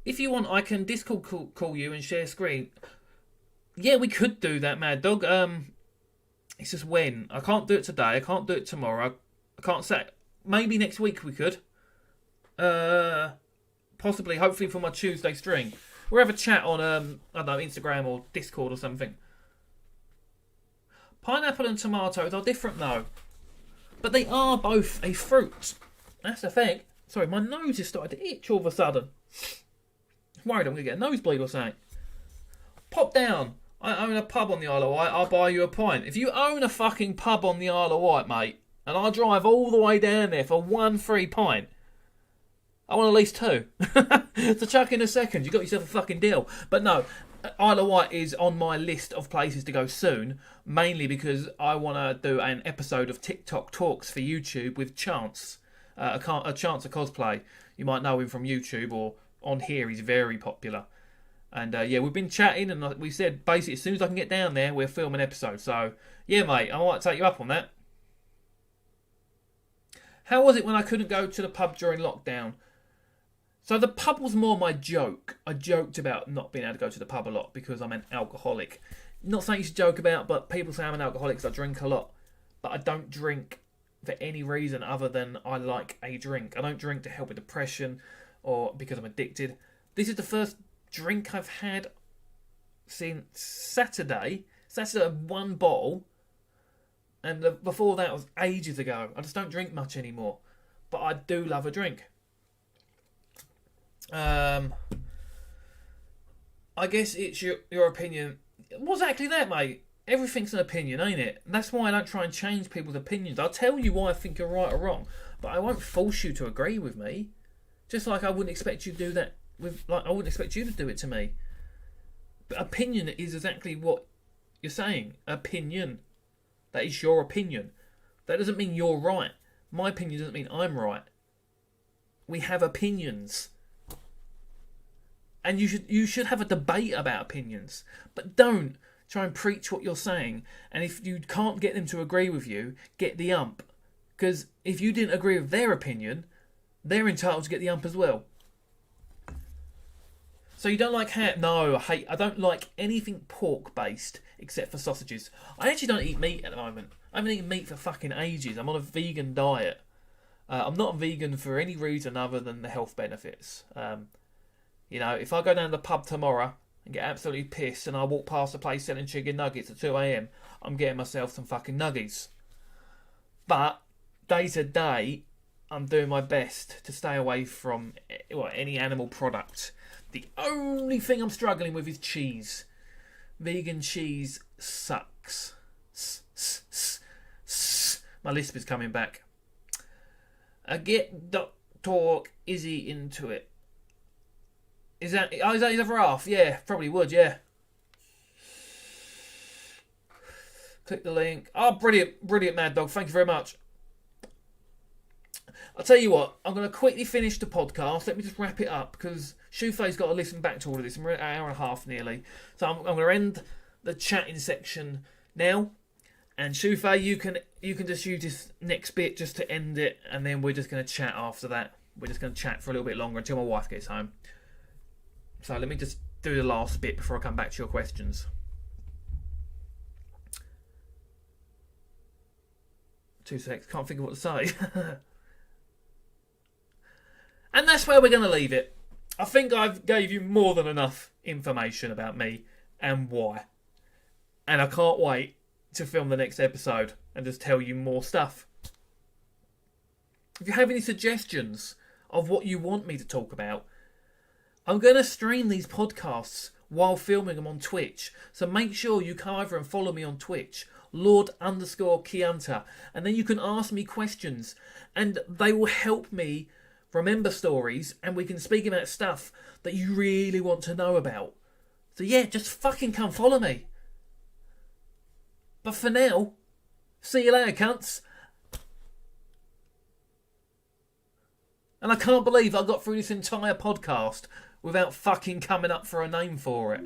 A: If you want, I can Discord call you and share screen. Yeah, we could do that, Mad Dog. It's just when. I can't do it today. I can't do it tomorrow. I can't say. Maybe next week we could. Possibly, hopefully for my Tuesday stream. We'll have a chat on, I don't know, Instagram or Discord or something. Pineapple and tomatoes are different though. But they are both a fruit. That's the thing. Sorry, my nose has started to itch all of a sudden. I'm worried I'm going to get a nosebleed or something. Pop down. I own a pub on the Isle of Wight. I'll buy you a pint. If you own a fucking pub on the Isle of Wight, mate, and I drive all the way down there for one free pint, I want at least two. So chuck in a second. You got yourself a fucking deal. But no, Isle of Wight is on my list of places to go soon, mainly because I want to do an episode of TikTok Talks for YouTube with Chance. A Chance of Cosplay. You might know him from YouTube or on here. He's very popular. And yeah, we've been chatting and we said basically as soon as I can get down there, we'll film an episode. So yeah, mate, I might take you up on that. How was it when I couldn't go to the pub during lockdown? So the pub was more my joke. I joked about not being able to go to the pub a lot because I'm an alcoholic. Not something you should joke about, but people say I'm an alcoholic because I drink a lot. But I don't drink for any reason other than I like a drink. I don't drink to help with depression or because I'm addicted. This is the first drink I've had since Saturday. Saturday, one bottle. And before that was ages ago. I just don't drink much anymore. But I do love a drink. I guess it's your opinion. What's exactly that, mate? Everything's an opinion, ain't it? And that's why I don't try and change people's opinions. I'll tell you why I think you're right or wrong, but I won't force you to agree with me. Just like I wouldn't expect you to do that I wouldn't expect you to do it to me. But opinion is exactly what you're saying. Opinion. That is your opinion. That doesn't mean you're right. My opinion doesn't mean I'm right. We have opinions. And you should have a debate about opinions, but don't try and preach what you're saying. And if you can't get them to agree with you, get the ump. Because if you didn't agree with their opinion, they're entitled to get the ump as well. So you don't like ham? No, I don't like anything pork based except for sausages. I actually don't eat meat at the moment. I haven't eaten meat for fucking ages. I'm on a vegan diet. I'm not vegan for any reason other than the health benefits. You know, if I go down to the pub tomorrow and get absolutely pissed and I walk past a place selling chicken nuggets at 2 a.m, I'm getting myself some fucking nuggies. But day to day, I'm doing my best to stay away from any animal product. The only thing I'm struggling with is cheese. Vegan cheese sucks. My lisp is coming back. Get Dr. Izzy into it. Is that for half? Yeah, probably would, yeah. Click the link. Oh, brilliant, Mad Dog. Thank you very much. I'll tell you what, I'm going to quickly finish the podcast. Let me just wrap it up, because Shufei's got to listen back to all of this. We're at an hour and a half nearly. So I'm going to end the chatting section now. And Shufei, you can just use this next bit just to end it, and then we're just going to chat after that. We're just going to chat for a little bit longer until my wife gets home. So let me just do the last bit before I come back to your questions. 2 seconds, can't think of what to say. And that's where we're going to leave it. I think I've gave you more than enough information about me and why. And I can't wait to film the next episode and just tell you more stuff. If you have any suggestions of what you want me to talk about, I'm going to stream these podcasts while filming them on Twitch. So make sure you come over and follow me on Twitch, Lord_Kianta. And then you can ask me questions. And they will help me remember stories. And we can speak about stuff that you really want to know about. So yeah, just fucking come follow me. But for now, see you later, cunts. And I can't believe I got through this entire podcast without fucking coming up for a name for it.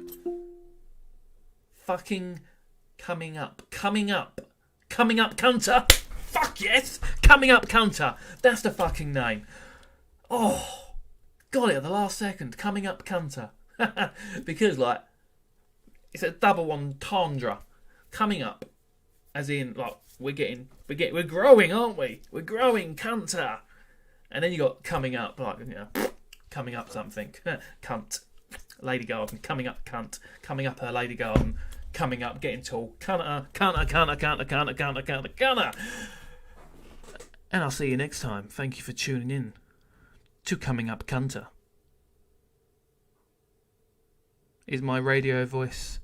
A: Fucking coming up. Coming up. Coming up, cunter. Fuck yes. Coming up, cunter. That's the fucking name. Oh, got it at the last second. Coming up, cunter. Because, like, it's a double entendre. Coming up. As in, like, we're growing, aren't we? We're growing, cunter. And then you got coming up, like, you know, coming up something. Cunt. Lady Garden. Coming up, cunt. Coming up her Lady Garden. Coming up, getting tall. Cunter. And I'll see you next time. Thank you for tuning in to Coming Up Cunter. Is my radio voice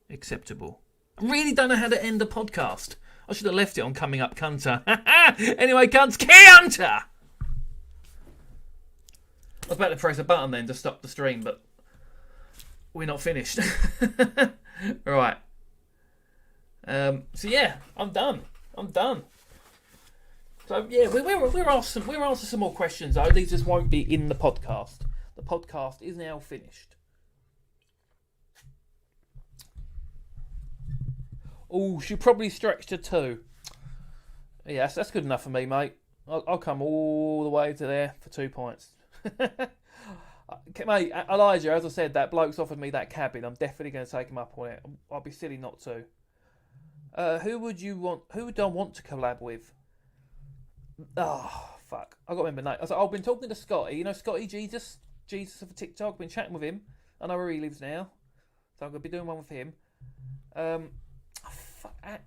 A: acceptable? I really don't know how to end a podcast. I should have left it on Coming Up Cunter. Anyway, cunts, Kianta! I was about to press a button then to stop the stream, but we're not finished. Right. So yeah, I'm done. So yeah, we're asking some more questions though. These just won't be in the podcast. The podcast is now finished. Oh, she probably stretched to 2. Yes, that's good enough for me, mate. I'll come all the way to there for 2 points. Mate, Elijah, as I said, that bloke's offered me that cabin. I'm definitely going to take him up on it. I'll be silly not to. Who would I want to collab with? Oh, fuck. I got to remember name. I've been talking to Scotty. You know Scotty Jesus of TikTok. I've been chatting with him. I know where he lives now. So I'm going to be doing one with him.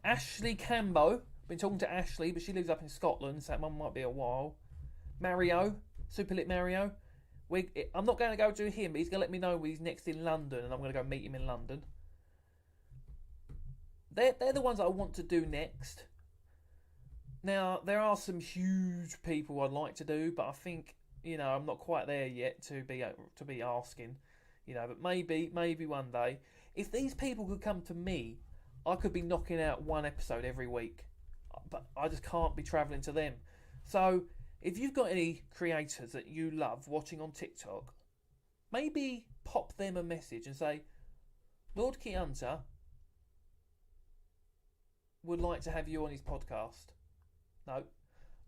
A: Ashley Cambo. Been talking to Ashley, but she lives up in Scotland, so that one might be a while. Mario. Superlit Mario. I'm not going to go to him, but he's going to let me know when he's next in London, and I'm going to go meet him in London. They're the ones that I want to do next. Now, there are some huge people I'd like to do, but I think, you know, I'm not quite there yet to be asking, you know, but maybe one day. If these people could come to me, I could be knocking out one episode every week, but I just can't be travelling to them. So, if you've got any creators that you love watching on TikTok,
B: maybe pop them a message and say, Lord Key Hunter would like to have you on his podcast. No.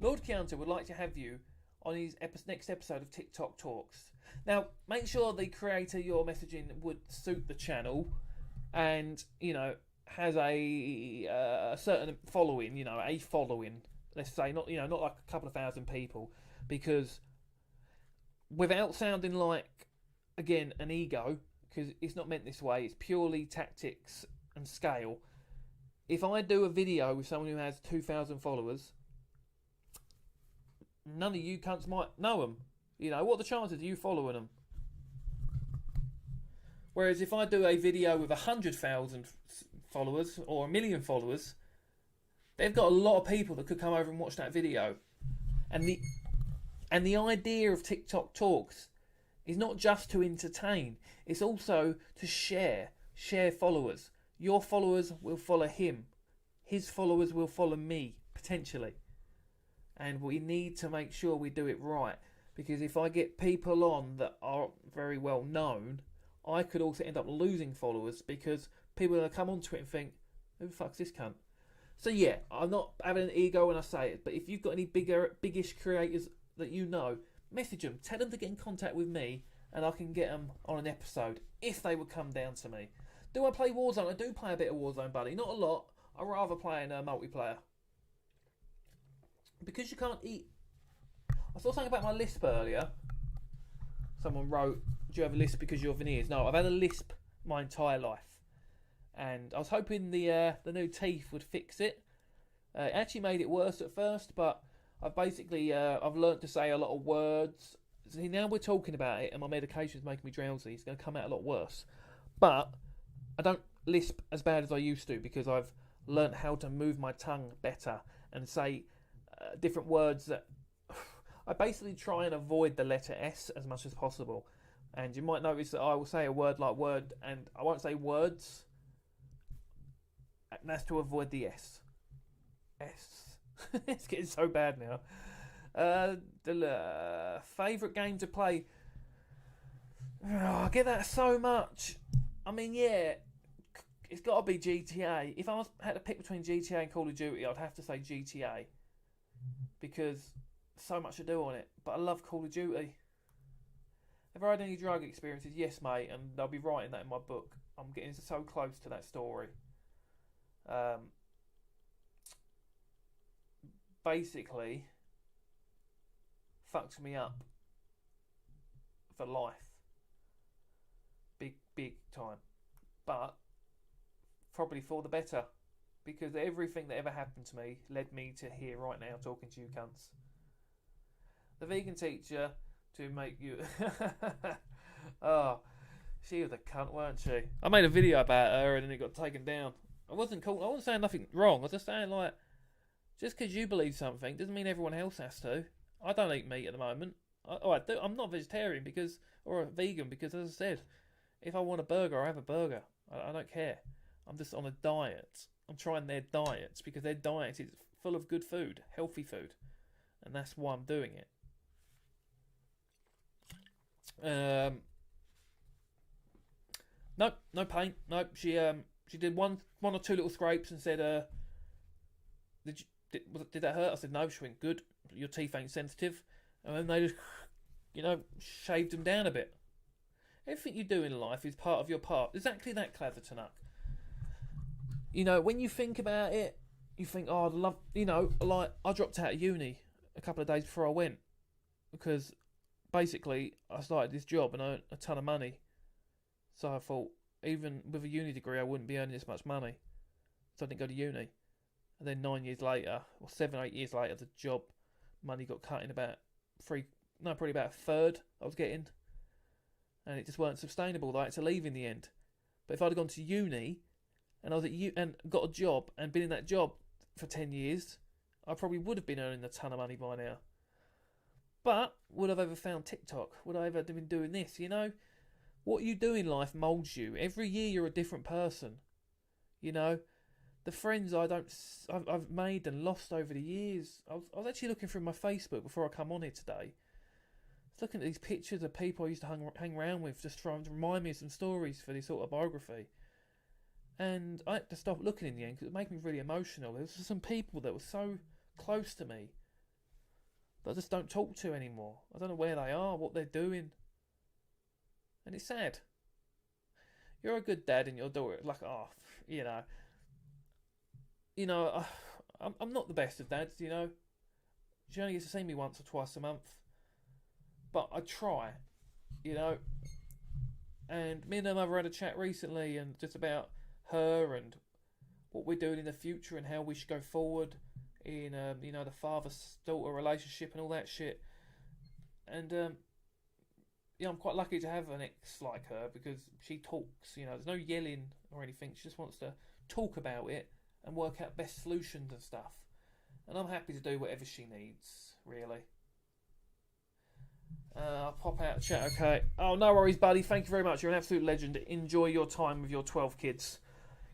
B: Lord Key Hunter would like to have you on his next episode of TikTok Talks. Now, make sure the creator you're messaging would suit the channel and, has a certain following, a following. Let's say, not like a couple of thousand people. Because without sounding like, again, an ego, because it's not meant this way, it's purely tactics and scale. If I do a video with someone who has 2,000 followers, none of you cunts might know them. What are the chances of you following them? Whereas if I do a video with 100,000 followers or 1 million followers, they've got a lot of people that could come over and watch that video. And the idea of TikTok Talks is not just to entertain, it's also to share followers. Your followers will follow him. His followers will follow me, potentially. And we need to make sure we do it right. Because if I get people on that aren't very well known, I could also end up losing followers because people are going to come onto it and think, who the fuck's this cunt? So yeah, I'm not having an ego when I say it, but if you've got any biggish creators that you know, message them. Tell them to get in contact with me and I can get them on an episode if they would come down to me. Do I play Warzone? I do play a bit of Warzone, buddy. Not a lot. I rather play in multiplayer. Because you can't eat. I saw something about my lisp earlier. Someone wrote, do you have a lisp because you're veneers? No, I've had a lisp my entire life. And I was hoping the new teeth would fix it. It actually made it worse at first, but I've basically I've learnt to say a lot of words. See, now we're talking about it and my medication's making me drowsy. It's going to come out a lot worse. But I don't lisp as bad as I used to because I've learnt how to move my tongue better and say different words that I basically try and avoid the letter S as much as possible. And you might notice that I will say a word like word and I won't say words. And that's to avoid the S. S. It's getting so bad now. The favourite game to play. Oh, I get that so much. I mean, yeah, it's got to be GTA. If I had to pick between GTA and Call of Duty, I'd have to say GTA. Because so much to do on it. But I love Call of Duty. Have I had any drug experiences? Yes, mate, and I'll be writing that in my book. I'm getting so close to that story. Basically, fucks me up for life. Big time. But probably for the better. Because everything that ever happened to me led me to here right now talking to you cunts. The vegan teacher to make you... Oh, she was a cunt, weren't she? I made a video about her and then it got taken down. I wasn't saying nothing wrong. I was just saying, like, just because you believe something doesn't mean everyone else has to. I don't eat meat at the moment. I do. I'm not vegetarian or a vegan because, as I said, if I want a burger, I have a burger. I don't care. I'm just on a diet. I'm trying their diets because their diet is full of good food, healthy food, and that's why I'm doing it. Nope, no pain. Nope. She did one or two little scrapes and said, did that hurt? I said no. She went, good. Your teeth ain't sensitive. And then they just, shaved them down a bit. Everything you do in life is part of your part. Exactly that, Clever Tanuk. When you think about it, you think, oh, I'd love, like, I dropped out of uni a couple of days before I went. Because, basically, I started this job and I earned a ton of money. So I thought, even with a uni degree, I wouldn't be earning this much money. So I didn't go to uni. And then 9 years later, or 7, 8 years later, the job money got cut in about probably about a third I was getting. And it just weren't sustainable. I had to leave in the end. But if I'd have gone to uni, and I was and got a job, and been in that job for 10 years, I probably would have been earning a ton of money by now. But, would I have ever found TikTok? Would I ever have been doing this? What you do in life moulds you. Every year you're a different person. The friends I've made and lost over the years. I was actually looking through my Facebook before I come on here today. looking at these pictures of people I used to hang around with, just trying to remind me of some stories for this autobiography. And I had to stop looking in the end because it made me really emotional. There was some people that were so close to me that I just don't talk to anymore. I don't know where they are, what they're doing. And it's sad. You're a good dad and your daughter, like, I'm not the best of dads, you know. She only gets to see me once or twice a month. But I try, you know. And me and her mother had a chat recently and just about her and what we're doing in the future and how we should go forward in, the father-daughter relationship and all that shit. And, I'm quite lucky to have an ex like her because she talks, there's no yelling or anything. She just wants to talk about it and work out best solutions and stuff. And I'm happy to do whatever she needs, really. I'll pop out of chat, okay. Oh, no worries, buddy. Thank you very much. You're an absolute legend. Enjoy your time with your 12 kids.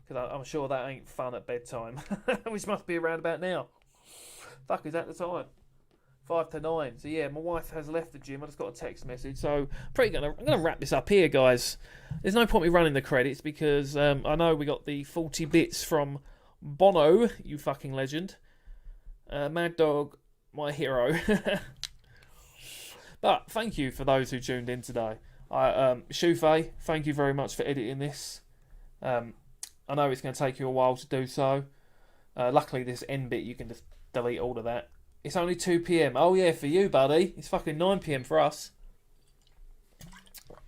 B: Because I'm sure that ain't fun at bedtime. Which must be around about now. Fuck, is that the time? 5 to 9. So yeah, my wife has left the gym. I just got a text message. So I'm gonna wrap this up here, guys. There's no point me running the credits because I know we got the 40 bits from Bono, you fucking legend. Mad Dog, my hero. But thank you for those who tuned in today. Shufei, thank you very much for editing this. I know it's going to take you a while to do so. Luckily, this end bit, you can just delete all of that. It's only 2 PM. Oh, yeah, for you, buddy. It's fucking 9 PM for us.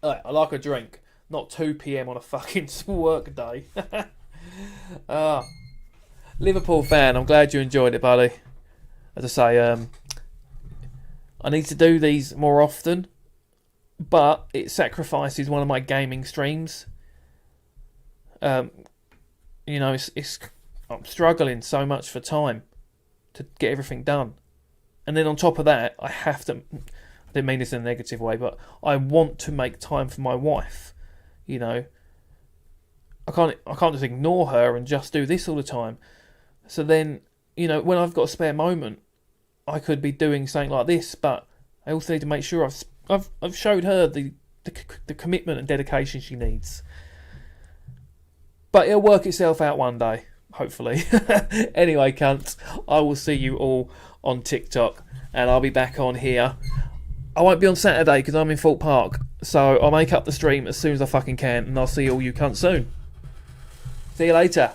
B: I like a drink. Not 2 PM on a fucking work day. Liverpool fan, I'm glad you enjoyed it, buddy. As I say, I need to do these more often, but it sacrifices one of my gaming streams. I'm struggling so much for time to get everything done. And then on top of that, I have to, I didn't mean this in a negative way, but I want to make time for my wife. I can't just ignore her and just do this all the time. So then, when I've got a spare moment, I could be doing something like this, but I also need to make sure I've showed her the commitment and dedication she needs. But it'll work itself out one day, hopefully. Anyway, cunts, I will see you all on TikTok, and I'll be back on here. I won't be on Saturday because I'm in Thorpe Park, so I'll make up the stream as soon as I fucking can, and I'll see all you cunts soon. See you later.